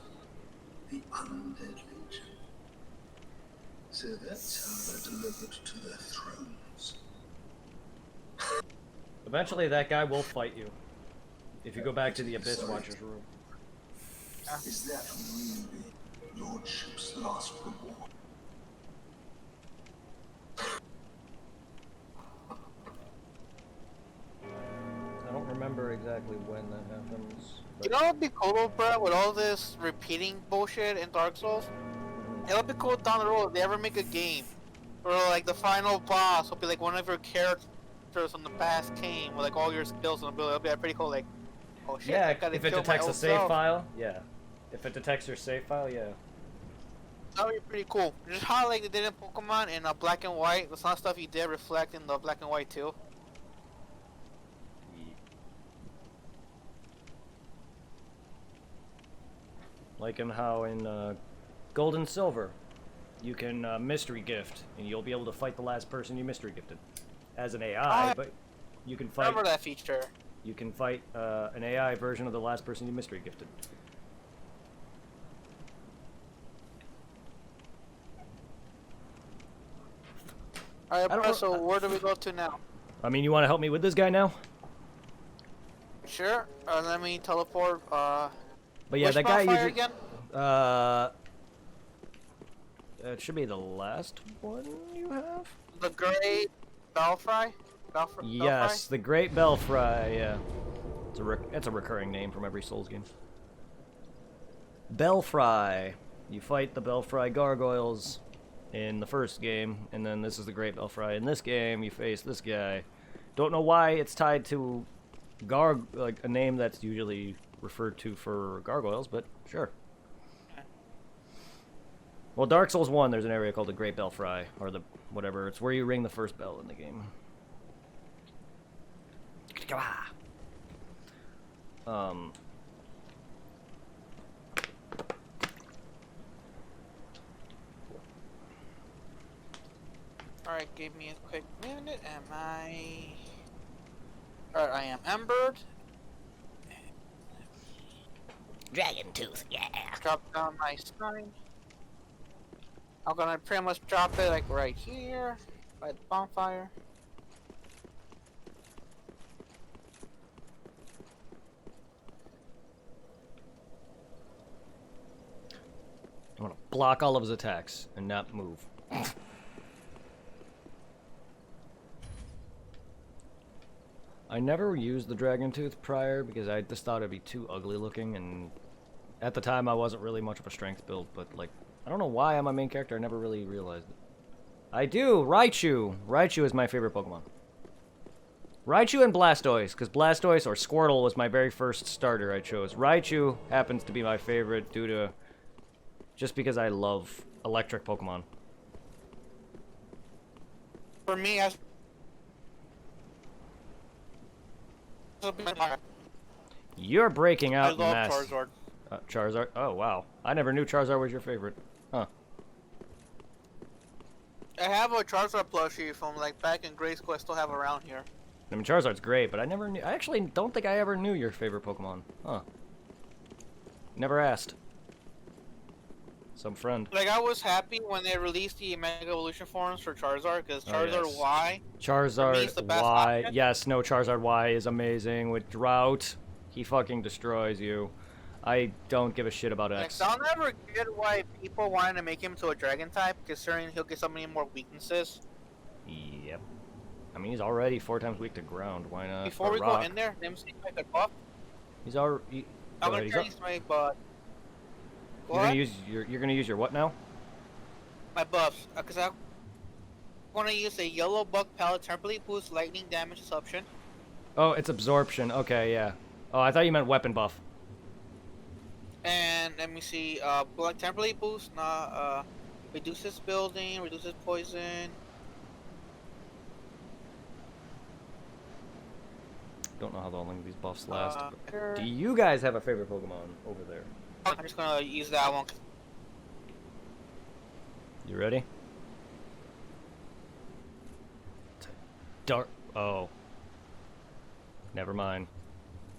the undead legion. So that's how they're delivered to their thrones. Eventually that guy will fight you. If you go back to the Abyss Watcher's room. Is that really Lordship's last reward? I don't remember exactly when that happens. You know what would be cool, bro, with all this repeating bullshit in Dark Souls? It would be cool down the road if they ever make a game where like the final boss will be like one of your characters from the past came with like all your skills and ability. It'll be pretty cool, like, oh shit, Yeah, I gotta if it kill my detects a old save self. file, yeah. If it detects your save file, yeah. That would be pretty cool. Just how like they did in Pokemon in black and white, the some stuff you did reflect in the black and white too. Like in how in Gold and Silver, you can mystery gift, and you'll be able to fight the last person you mystery gifted as an AI, but you can fight. Remember that feature? You can fight an AI version of the last person you mystery gifted. Alright, I don't bro, know- so where do we go to now? I mean, you want to help me with this guy now? Sure. Let me teleport. But yeah, Which that guy you bonfire ju- again? it should be the last one you have. The Great Belfry? Yes, the Great Belfry. Yeah, it's a recurring name from every Souls game. Belfry. You fight the Belfry gargoyles in the first game, and then this is the Great Belfry. In this game, you face this guy. Don't know why it's tied to like a name that's usually referred to for gargoyles, but sure. Well, Dark Souls 1, there's an area called the Great Belfry, or the whatever. It's where you ring the first bell in the game. Alright, give me a quick minute. Am I... Alright, I am Embered. Dragon Tooth, yeah. Drop down my sign. I'm gonna pretty much drop it like right here by the bonfire. I'm gonna block all of his attacks and not move. I never used the Dragon Tooth prior because I just thought it'd be too ugly looking, and at the time I wasn't really much of a strength build, but like, I don't know why I'm a main character, I never really realized it. I do! Raichu! Raichu is my favorite Pokemon. Raichu and Blastoise, because Blastoise or Squirtle was my very first starter I chose. Raichu happens to be my favorite due to... just because I love electric Pokemon. For me, as You're breaking I out love mess. Charizard. Charizard? Oh, wow. I never knew Charizard was your favorite. Huh. I have a Charizard plushie from like back in grade school. I still have around here. I mean, Charizard's great, but I never knew... I actually don't think I ever knew your favorite Pokemon. Huh. Never asked. Some friend. Like, I was happy when they released the Mega Evolution forms for Charizard, because Charizard yes. Y... Charizard the best Y. option. Yes, no, Charizard Y is amazing. With Drought, he fucking destroys you. I don't give a shit about Like, X. I'll never get why people wanted to make him to a Dragon type, considering he'll get so many more weaknesses. Yep. I mean, he's already 4 times weak to ground. Why not? Before Or we rock. go in there, let me see if I could buff. He's already... I'm gonna use my buff. You're gonna use your what now? My buffs, because I want to use a yellow buck palette temporarily boost lightning damage absorption. Oh, it's absorption. Okay, yeah. Oh, I thought you meant weapon buff. And let me see, black temporarily boost, reduces building, reduces poison. Don't know how long these buffs last. Here. Do you guys have a favorite Pokemon over there? I'm just gonna use that one. You ready? Dark. Oh. Never mind.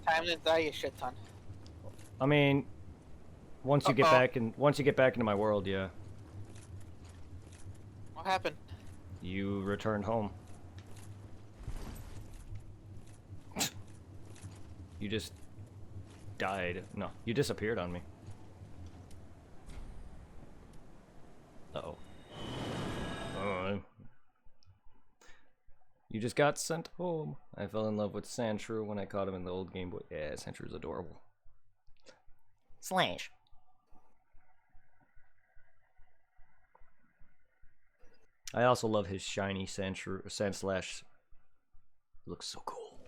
Time to die a shit ton. I mean, once you get back into my world, yeah. What happened? You returned home. You just died. No, you disappeared on me. Uh-oh. You just got sent home. I fell in love with Sandshrew when I caught him in the old Game Boy. Yeah, Sandshrew's adorable. Slash. I also love his shiny Sandslash. Looks so cool.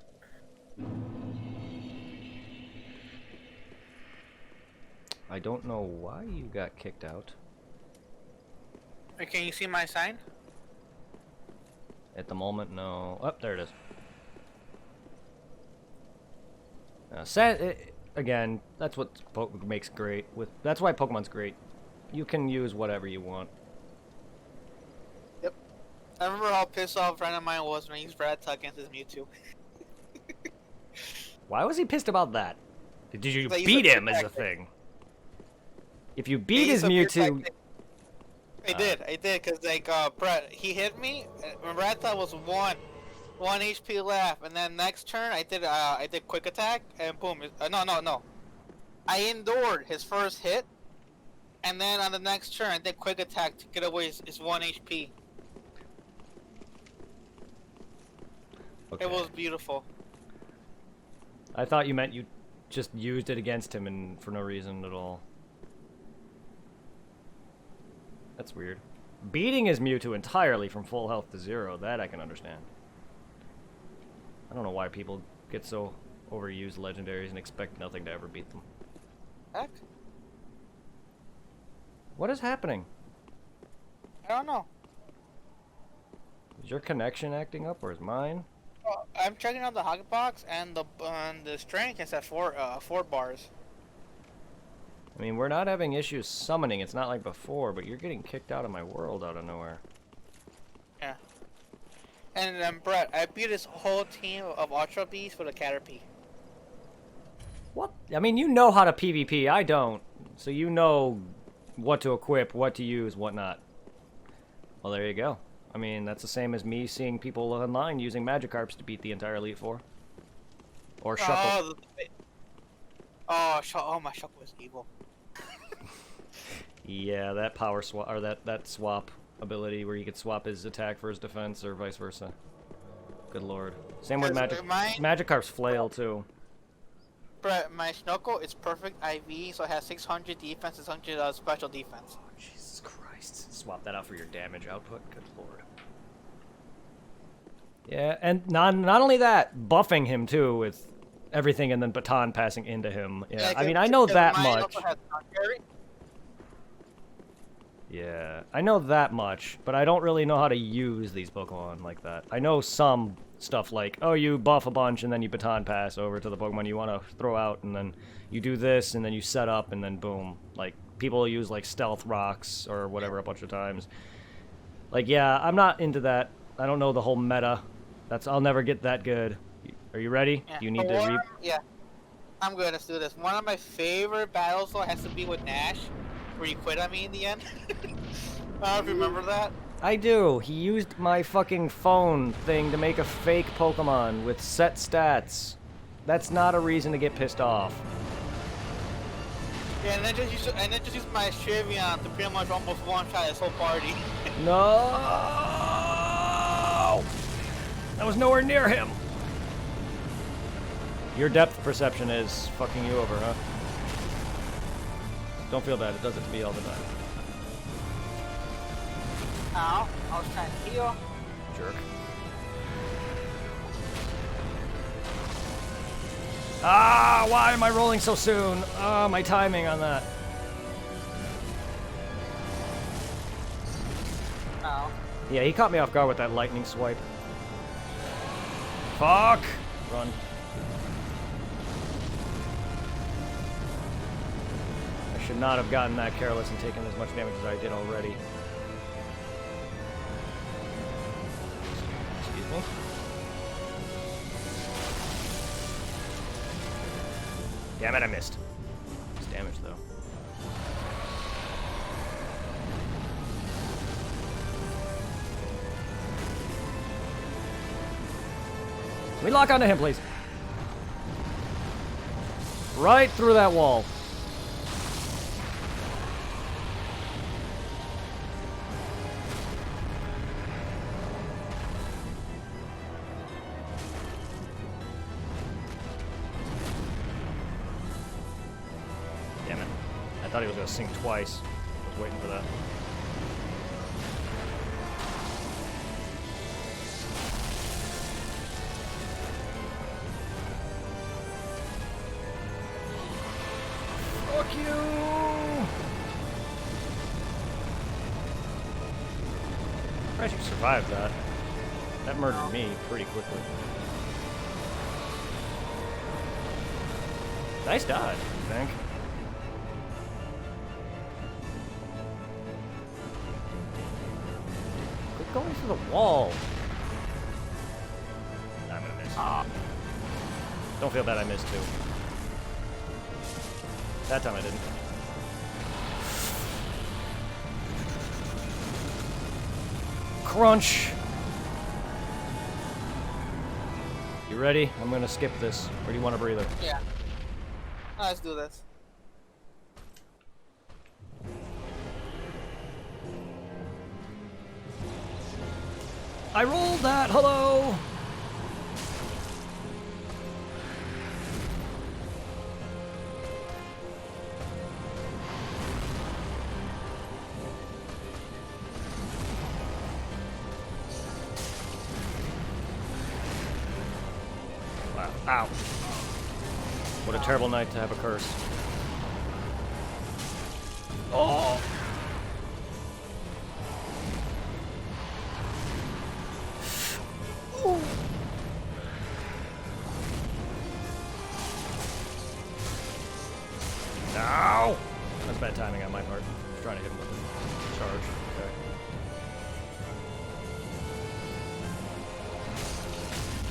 I don't know why you got kicked out. Wait, can you see my sign? At the moment, no. Oh, there it is. Again, that's what makes great. That's why Pokemon's great. You can use whatever you want. Yep. I remember how pissed off a friend of mine was when I used Rattata against his Mewtwo. Why was he pissed about that? Did you Like, beat he's a him is the tactic. thing. If you beat his He's a pure Mewtwo... tactic. I did, cause like Brett, he hit me. When Rattata was one HP left, and then next turn I did quick attack, and boom! No. I endured his first hit, and then on the next turn I did quick attack to get away his 1 HP. Okay. It was beautiful. I thought you meant you just used it against him and for no reason at all. That's weird. Beating his Mewtwo entirely from full health to 0, that I can understand. I don't know why people get so overuse legendaries and expect nothing to ever beat them. Heck? What is happening? I don't know. Is your connection acting up, or is mine? I'm checking out the Hocket Box, and the strength is at four bars. I mean, we're not having issues summoning. It's not like before, but you're getting kicked out of my world out of nowhere. Yeah. And then Brett, I beat this whole team of Ultra Beasts with a Caterpie. What? I mean, you know how to PvP. I don't. So you know what to equip, what to use, what not. Well, there you go. I mean, that's the same as me seeing people online using Magikarps to beat the entire Elite Four. Or Shuckle. Oh, my Shuckle was evil. Yeah, that power swap, or that swap ability where you could swap his attack for his defense, or vice versa. Good lord. Same with Magikarp's flail, too. Brett, my Snorkel is perfect IV, so it has 600 defense, 600 special defense. Oh, Jesus Christ. Swap that out for your damage output? Good lord. Yeah, and not only that, buffing him, too, with everything and then baton passing into him. Yeah, I mean, I know that much. Yeah, I know that much, but I don't really know how to use these Pokemon like that. I know some stuff like, oh, you buff a bunch and then you baton pass over to the Pokemon you want to throw out, and then you do this, and then you set up, and then boom. Like, people use, like, stealth rocks or whatever a bunch of times. Like, yeah, I'm not into that. I don't know the whole meta. I'll never get that good. Are you ready? Yeah. You need to Yeah. I'm good, let's do this. One of my favorite battles, though, has to be with Nash, where you quit on me in the end. I don't remember that. I do. He used my fucking phone thing to make a fake Pokemon with set stats. That's not a reason to get pissed off. Yeah, and then just use my Trivion to pretty much almost one-shot his whole party. No! I was nowhere near him. Your depth perception is fucking you over, huh? Don't feel bad. It does it to me all the time. Ow. I was trying to heal. Jerk. Ah, why am I rolling so soon? Ah, my timing on that. Ow. Yeah, he caught me off guard with that lightning swipe. Fuck! Run. I should not have gotten that careless and taken as much damage as I did already. Excuse me. Damn it, I missed. It's damage, though. Can we lock onto him, please? Right through that wall. Damn it. I thought he was going to sing twice. I was waiting for that. Fuck you! I actually survived that. That murdered me pretty quickly. Nice dodge, I think. Quit going through the wall. I'm gonna miss. Don't feel bad, I missed too. That time I didn't. Crunch! You ready? I'm gonna skip this. Or do you want a breather? Yeah. Let's do this. I rolled that! Hello! Wow. Ow. What a terrible night to have a curse. Oh! Ooh. No! That's bad timing on my part. I'm trying to hit him with a charge. Okay.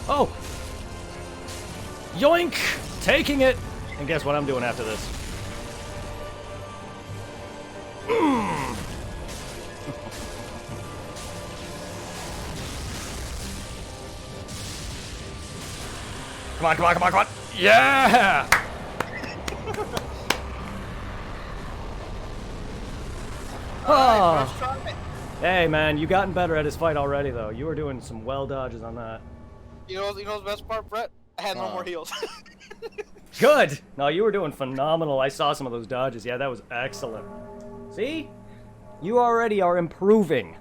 Oh! Yoink! Taking it! And guess what I'm doing after this? Come on, come on, come on, come on! Yeah! Oh. Hey man, you gotten better at his fight already though. You were doing some well dodges on that. You know the best part, Brett? I had no more heals. Good! No, you were doing phenomenal. I saw some of those dodges. Yeah, that was excellent. See? You already are improving.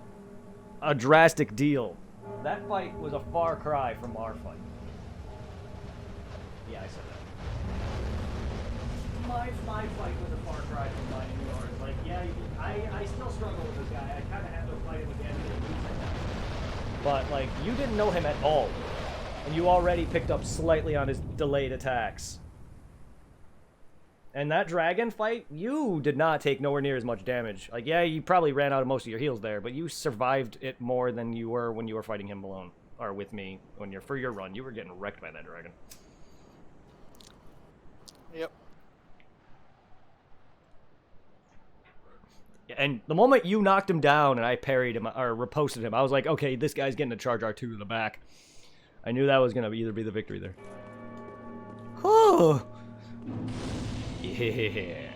A drastic deal. That fight was a far cry from our fight. Yeah, I said that. My fight was a far cry from mine and yours. Like, yeah, I still struggle with this guy. I kind of have to fight him again. But, like, you didn't know him at all. And you already picked up slightly on his delayed attacks. And that dragon fight, you did not take nowhere near as much damage. Like, yeah, you probably ran out of most of your heals there, but you survived it more than you were when you were fighting him alone. Or with me, for your run. You were getting wrecked by that dragon. Yep. And the moment you knocked him down and I parried him, or riposted him, I was like, okay, this guy's getting a charge R2 to the back. I knew that was going to either be the victory there. Oh! Yeah.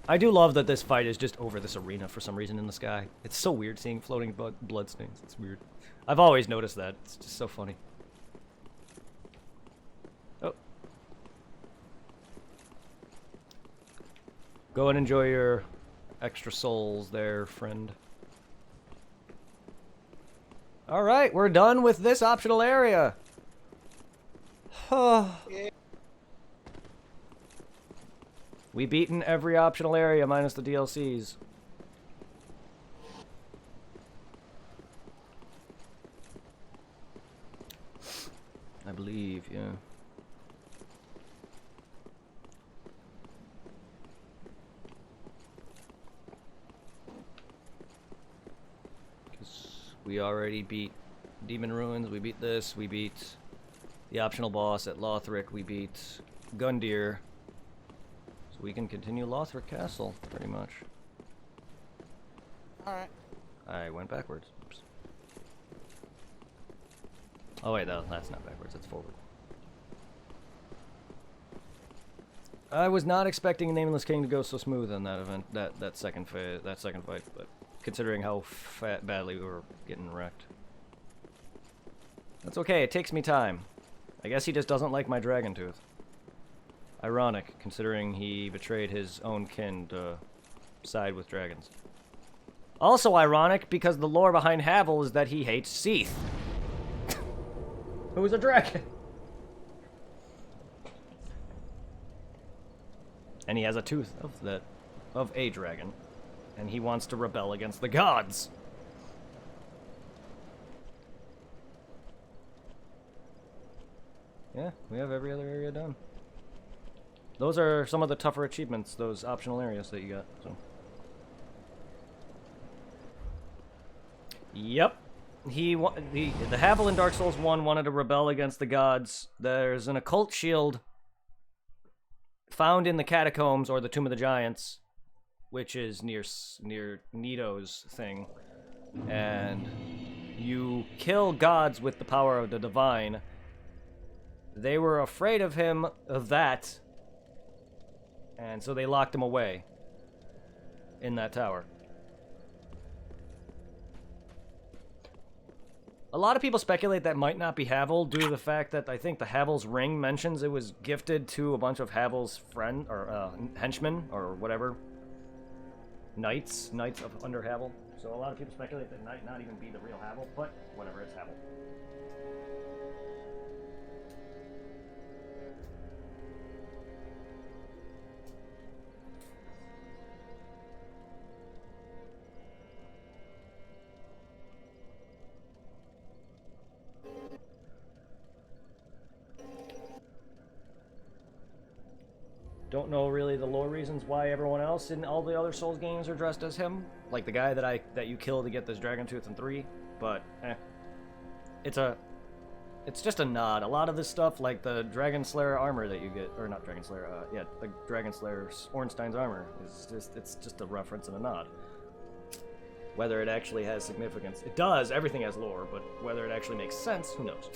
I do love that this fight is just over this arena for some reason in the sky. It's so weird seeing floating bloodstains. It's weird. I've always noticed that. It's just so funny. Oh. Go and enjoy your extra souls there, friend. Alright, we're done with this optional area. We beaten every optional area minus the DLCs. I believe, yeah. We already beat Demon Ruins, we beat this, we beat the optional boss at Lothric, we beat Gundyr. So we can continue Lothric Castle, pretty much. Alright. I went backwards. Oops. Oh wait, no, that's not backwards, that's forward. I was not expecting Nameless King to go so smooth in that event, that second fight, but considering how badly we were getting wrecked. That's okay, it takes me time. I guess he just doesn't like my dragon tooth. Ironic, considering he betrayed his own kin to side with dragons. Also ironic, because the lore behind Havel is that he hates Seath, who is a dragon. And he has a tooth of a dragon. And he wants to rebel against the gods. Yeah, we have every other area done. Those are some of the tougher achievements, those optional areas that you got, so. Yep. The Havel in Dark Souls 1 wanted to rebel against the gods. There's an occult shield found in the catacombs, or the Tomb of the Giants, which is near Nito's thing. And you kill gods with the power of the divine. They were afraid of him, of that, and so they locked him away in that tower. A lot of people speculate that might not be Havel due to the fact that I think the Havel's ring mentions it was gifted to a bunch of Havel's friend or henchmen or whatever. Knights of under Havel. So a lot of people speculate that might not even be the real Havel, but whatever, it's Havel. don't know really the lore reasons why everyone else in all the other Souls games are dressed as him, like the guy that you kill to get this dragon tooth in 3. But it's just a nod. A lot of this stuff, like the Dragon Slayer armor that you get, or not Dragon Slayer, the Dragon Slayer Ornstein's armor it's just a reference and a nod. Whether it actually has significance, it does. Everything has lore, but whether it actually makes sense, who knows?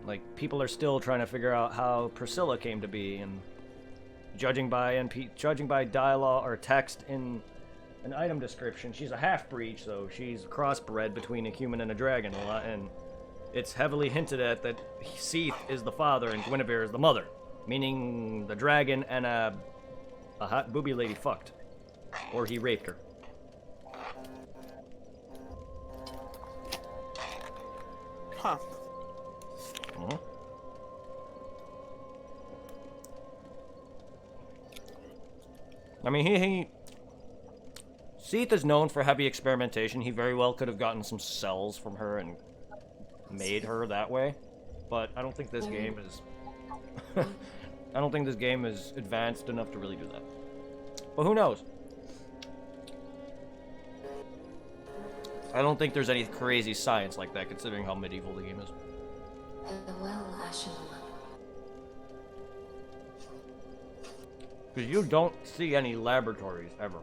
Like, people are still trying to figure out how Priscilla came to be, and judging by dialogue or text in an item description, she's a half-breed, so she's crossbred between a human and a dragon a lot, and it's heavily hinted at that Seath is the father and Guinevere is the mother, meaning the dragon and a hot booby lady fucked, or he raped her. Huh. Uh-huh. I mean, he Seath is known for heavy experimentation. He very well could have gotten some cells from her and made her that way, but I don't think this game is I don't think this game is advanced enough to really do that. But who knows? I don't think there's any crazy science like that, considering how medieval the game is. Farewell, Ashen One. Because you don't see any laboratories, ever.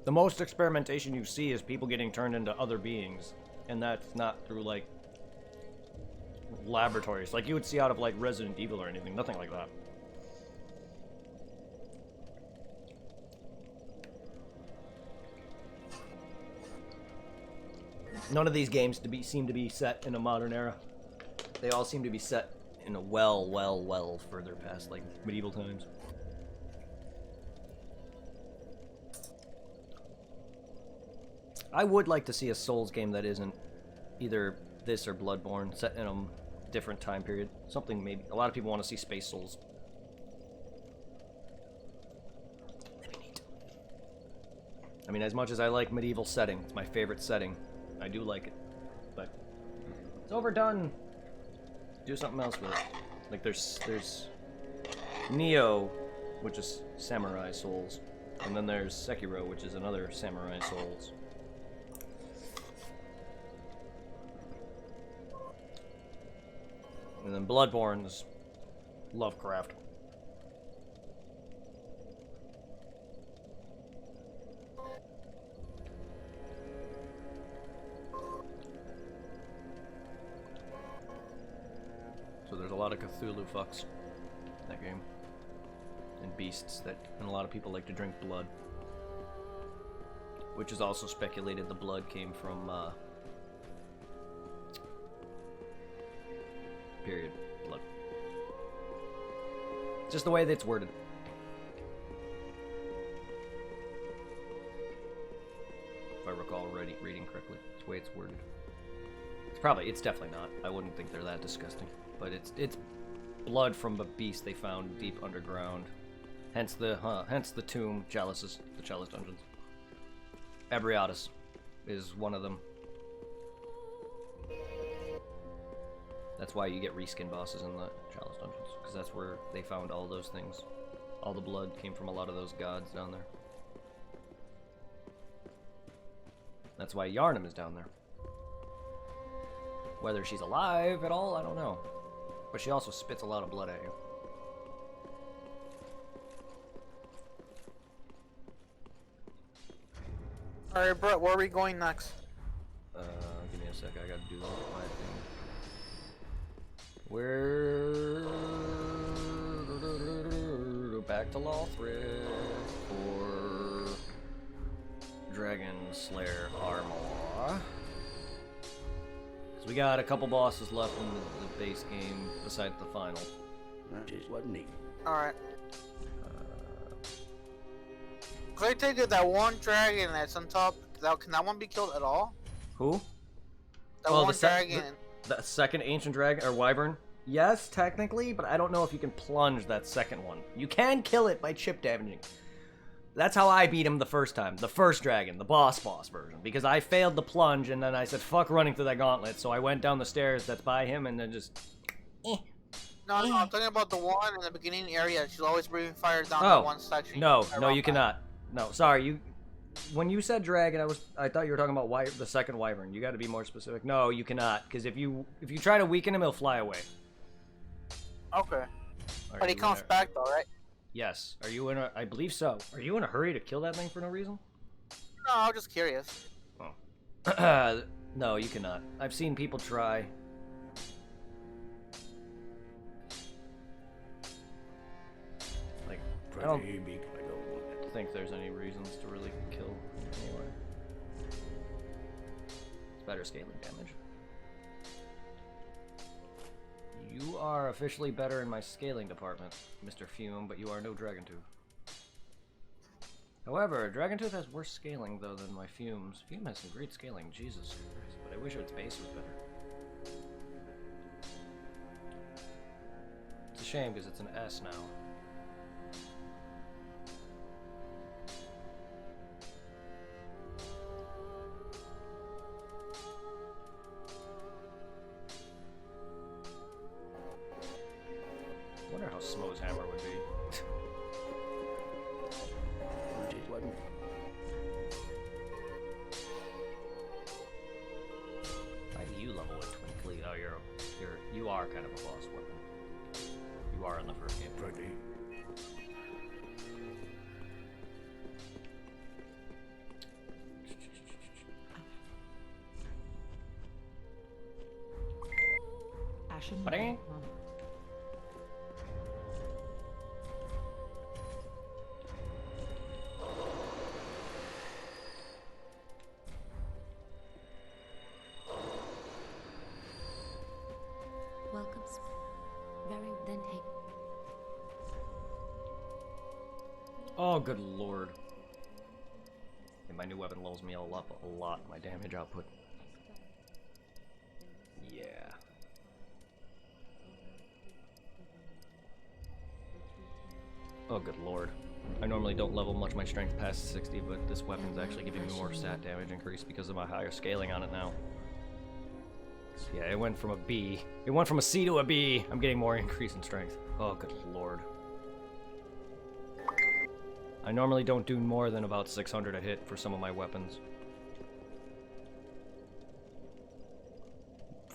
The most experimentation you see is people getting turned into other beings. And that's not through, like, laboratories. Like you would see out of, like, Resident Evil or anything. Nothing like that. None of these games seem to be set in a modern era. They all seem to be set in a well further past, like, medieval times. I would like to see a Souls game that isn't either this or Bloodborne, set in a different time period. Something maybe... A lot of people want to see Space Souls. That'd be neat. I mean, as much as I like medieval setting, it's my favorite setting. I do like it, but it's overdone. Do something else with it. Like there's Neo, which is Samurai Souls, and then there's Sekiro, which is another Samurai Souls. And then Bloodborne is Lovecraft. So there's a lot of Cthulhu fucks in that game. And beasts and a lot of people like to drink blood. Which is also speculated the blood came from, period. Blood. Just the way that it's worded. If I recall reading correctly. It's the way it's worded. It's definitely not. I wouldn't think they're that disgusting. But it's blood from a beast they found deep underground. Hence the tomb, chalices, the chalice dungeons. Abriatus is one of them. That's why you get reskin bosses in the chalice dungeons, because that's where they found all those things. All the blood came from a lot of those gods down there. That's why Yharnam is down there. Whether she's alive at all, I don't know. But she also spits a lot of blood at you. Alright, Brett, where are we going next? Give me a sec, I gotta do my thing. We're back to Lothric for Dragon Slayer Armor. So we got a couple bosses left in the base game besides the final. That just wasn't neat. Alright. Cause I take it that one dragon that's on top, can that one be killed at all? Who? That one dragon. The second ancient dragon, or wyvern? Yes, technically, but I don't know if you can plunge that second one. You can kill it by chip damaging. That's how I beat him the first time. The first dragon, the boss version. Because I failed the plunge, and then I said, fuck running through that gauntlet. So I went down the stairs that's by him, and then just... No, I'm talking about the one in the beginning area. She's always breathing fire down Oh, the one section. no, you cannot. No, sorry, you... When you said dragon, I thought you were talking about the second wyvern. You gotta be more specific. No, you cannot, because if you try to weaken him, he'll fly away. Okay. Are But he you comes in a- back though, right? Yes. Are you in a... I believe so. Are you in a hurry to kill that thing for no reason? No, I was just curious. Oh. No, you cannot. I've seen people try. Like, I don't think there's any reasons to really kill anyway. It's better scaling damage. You are officially better in my scaling department, Mr. Fume, but you are no Dragontooth. However, Dragontooth has worse scaling, though, than my Fumes. Fume has some great scaling, Jesus Christ, but I wish its base was better. It's a shame, because it's an S now. I wonder how Smo's hammer would be. Why do you level with Twinkly? Oh, you are kind of a boss weapon. You are in the first game. Buddy? Welcome. Very then take. Oh, good lord. And my new weapon levels me up a lot, my damage output. Yeah. Oh, good lord. I normally don't level much my strength past 60, but this weapon's actually giving me more stat damage increase because of my higher scaling on it now. Yeah, it went from a B. It went from a C to a B. I'm getting more increase in strength. Oh, good lord. I normally don't do more than about 600 a hit for some of my weapons.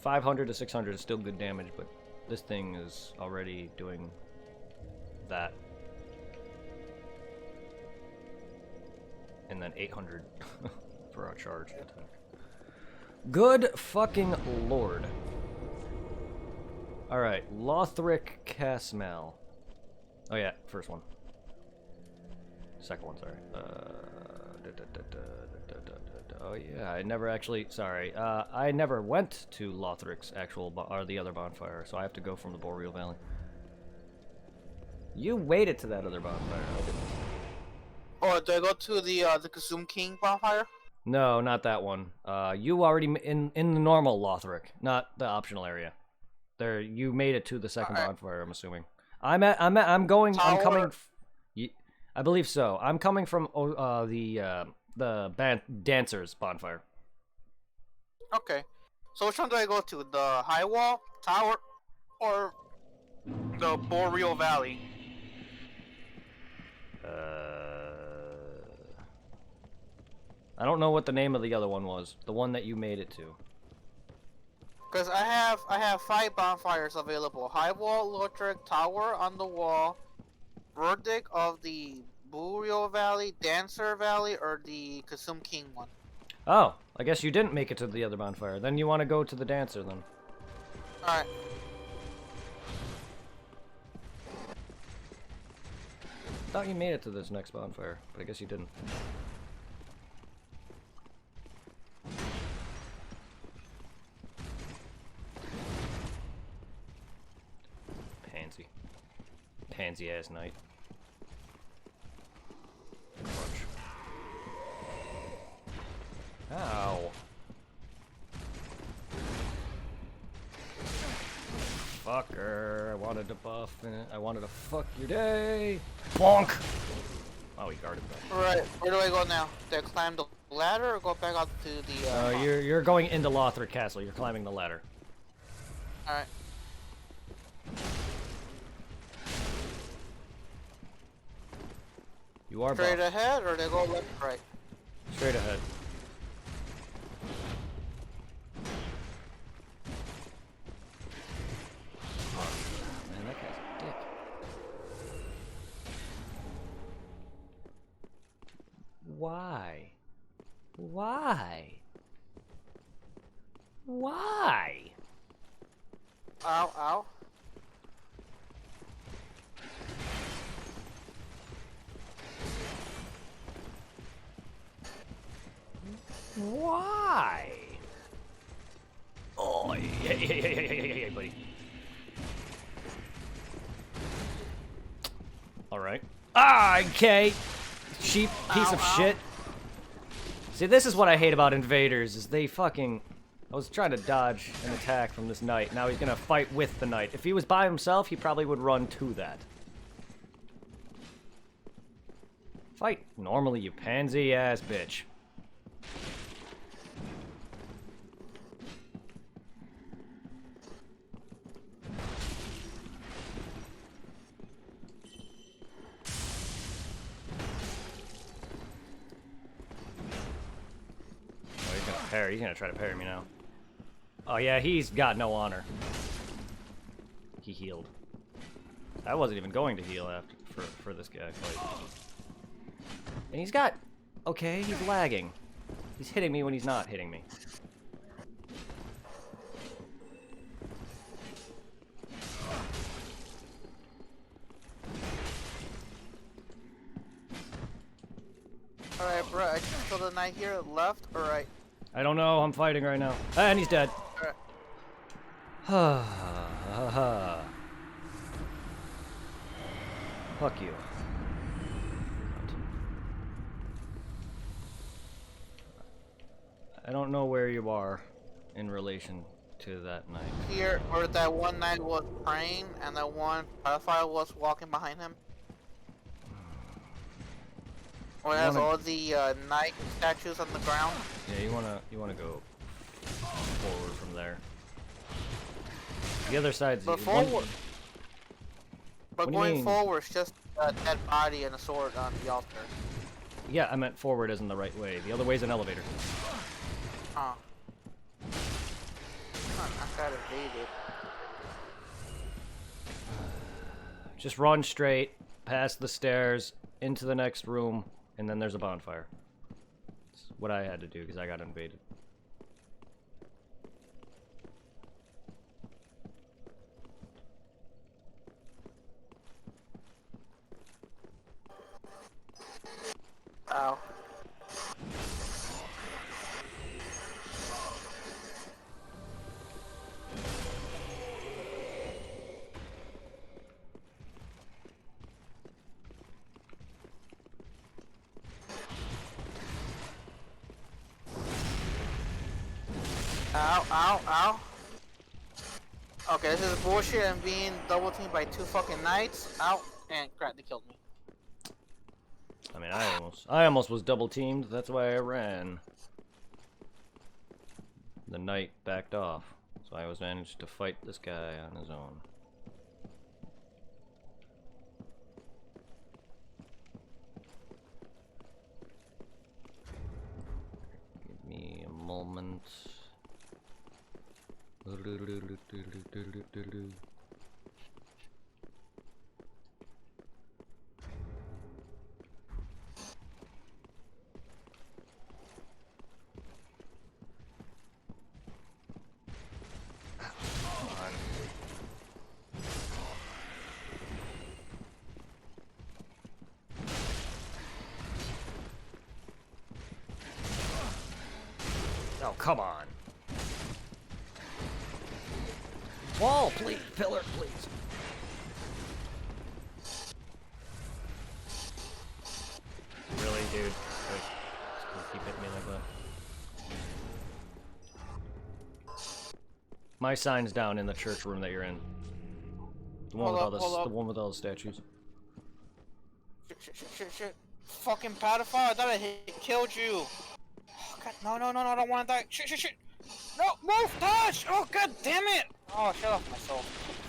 500 to 600 is still good damage, but this thing is already doing that. And then 800 for our charged attack. Good fucking lord. Alright, Lothric Casmal. Oh yeah, first one. Second one, sorry. Oh yeah, I never actually, sorry. I never went to Lothric's actual, or the other bonfire, so I have to go from the Boreal Valley. You waited to that other bonfire, I didn't. Oh, do I go to the Kasum King bonfire? No, not that one. You already in the normal Lothric, not the optional area. There, you made it to the second bonfire. I'm assuming. I'm coming. I believe so. I'm coming from the dancers bonfire. Okay. So which one do I go to? The High Wall Tower, or the Boreal Valley? I don't know what the name of the other one was. The one that you made it to. Because I have 5 bonfires available: High Wall, Lothric Tower on the Wall, Verdict of the Boreal Valley, Dancer Valley, or the Kasum King one. Oh, I guess you didn't make it to the other bonfire. Then you want to go to the dancer then. All right. I thought you made it to this next bonfire, but I guess you didn't. Pansy ass knight. Ow. Fucker. I wanted to buff and I wanted to fuck your day. Bonk! Oh, he guarded that. Alright, where do I go now? Do I climb the ladder or go back up to the, You're going into Lothric Castle. You're climbing the ladder. Alright. You are Straight buffed. ahead, or do I go left or right? Straight ahead. Man, that guy's a dick. Why? Why? Why? Ow, ow. Why? Oh, hey, buddy. All right. Ah, okay. Cheap piece of shit. See, this is what I hate about invaders, is they fucking... I was trying to dodge an attack from this knight. Now he's gonna fight with the knight. If he was by himself, he probably would run to that. Fight normally, you pansy-ass bitch. Oh, he's gonna parry. He's gonna try to parry me now. Oh yeah, he's got no honor. He healed. I wasn't even going to heal after for this guy fight. And he's got... Okay, he's lagging. He's hitting me when he's not hitting me. Alright, bro, I can kill the knight here, left or right? I don't know, I'm fighting right now. And he's dead. Alright. Fuck you. I don't know where you are in relation to that knight. Here, where that one knight was praying and that one pedophile was walking behind him. Or it has all the knight statues on the ground. Yeah, you wanna go forward from there. The other side's But one- forward. But What do you going mean? forward is just a dead body and a sword on the altar. Yeah, I meant forward isn't the right way. The other way's an elevator. Huh. I got evaded. Just run straight, past the stairs, into the next room, and then there's a bonfire. That's what I had to do because I got invaded. Ow. Ow, ow, ow. Okay, this is bullshit. I'm being double teamed by two fucking knights. Ow, and crap, they killed me. I mean, I almost was double teamed. That's why I ran. The knight backed off, so I was managed to fight this guy on his own. Give me a moment. Oh, come on. Wall, please. Pillar, please. Really, dude? Like, just gonna keep hitting me like that. My sign's down in the church room that you're in. The one with all the statues. Shit. Fucking pedophile! I thought I killed you. Oh, God, no, no, no, no! I don't want to die. Shit, shit, shit! No, move, dodge! Oh, God damn it! Oh, shut off myself.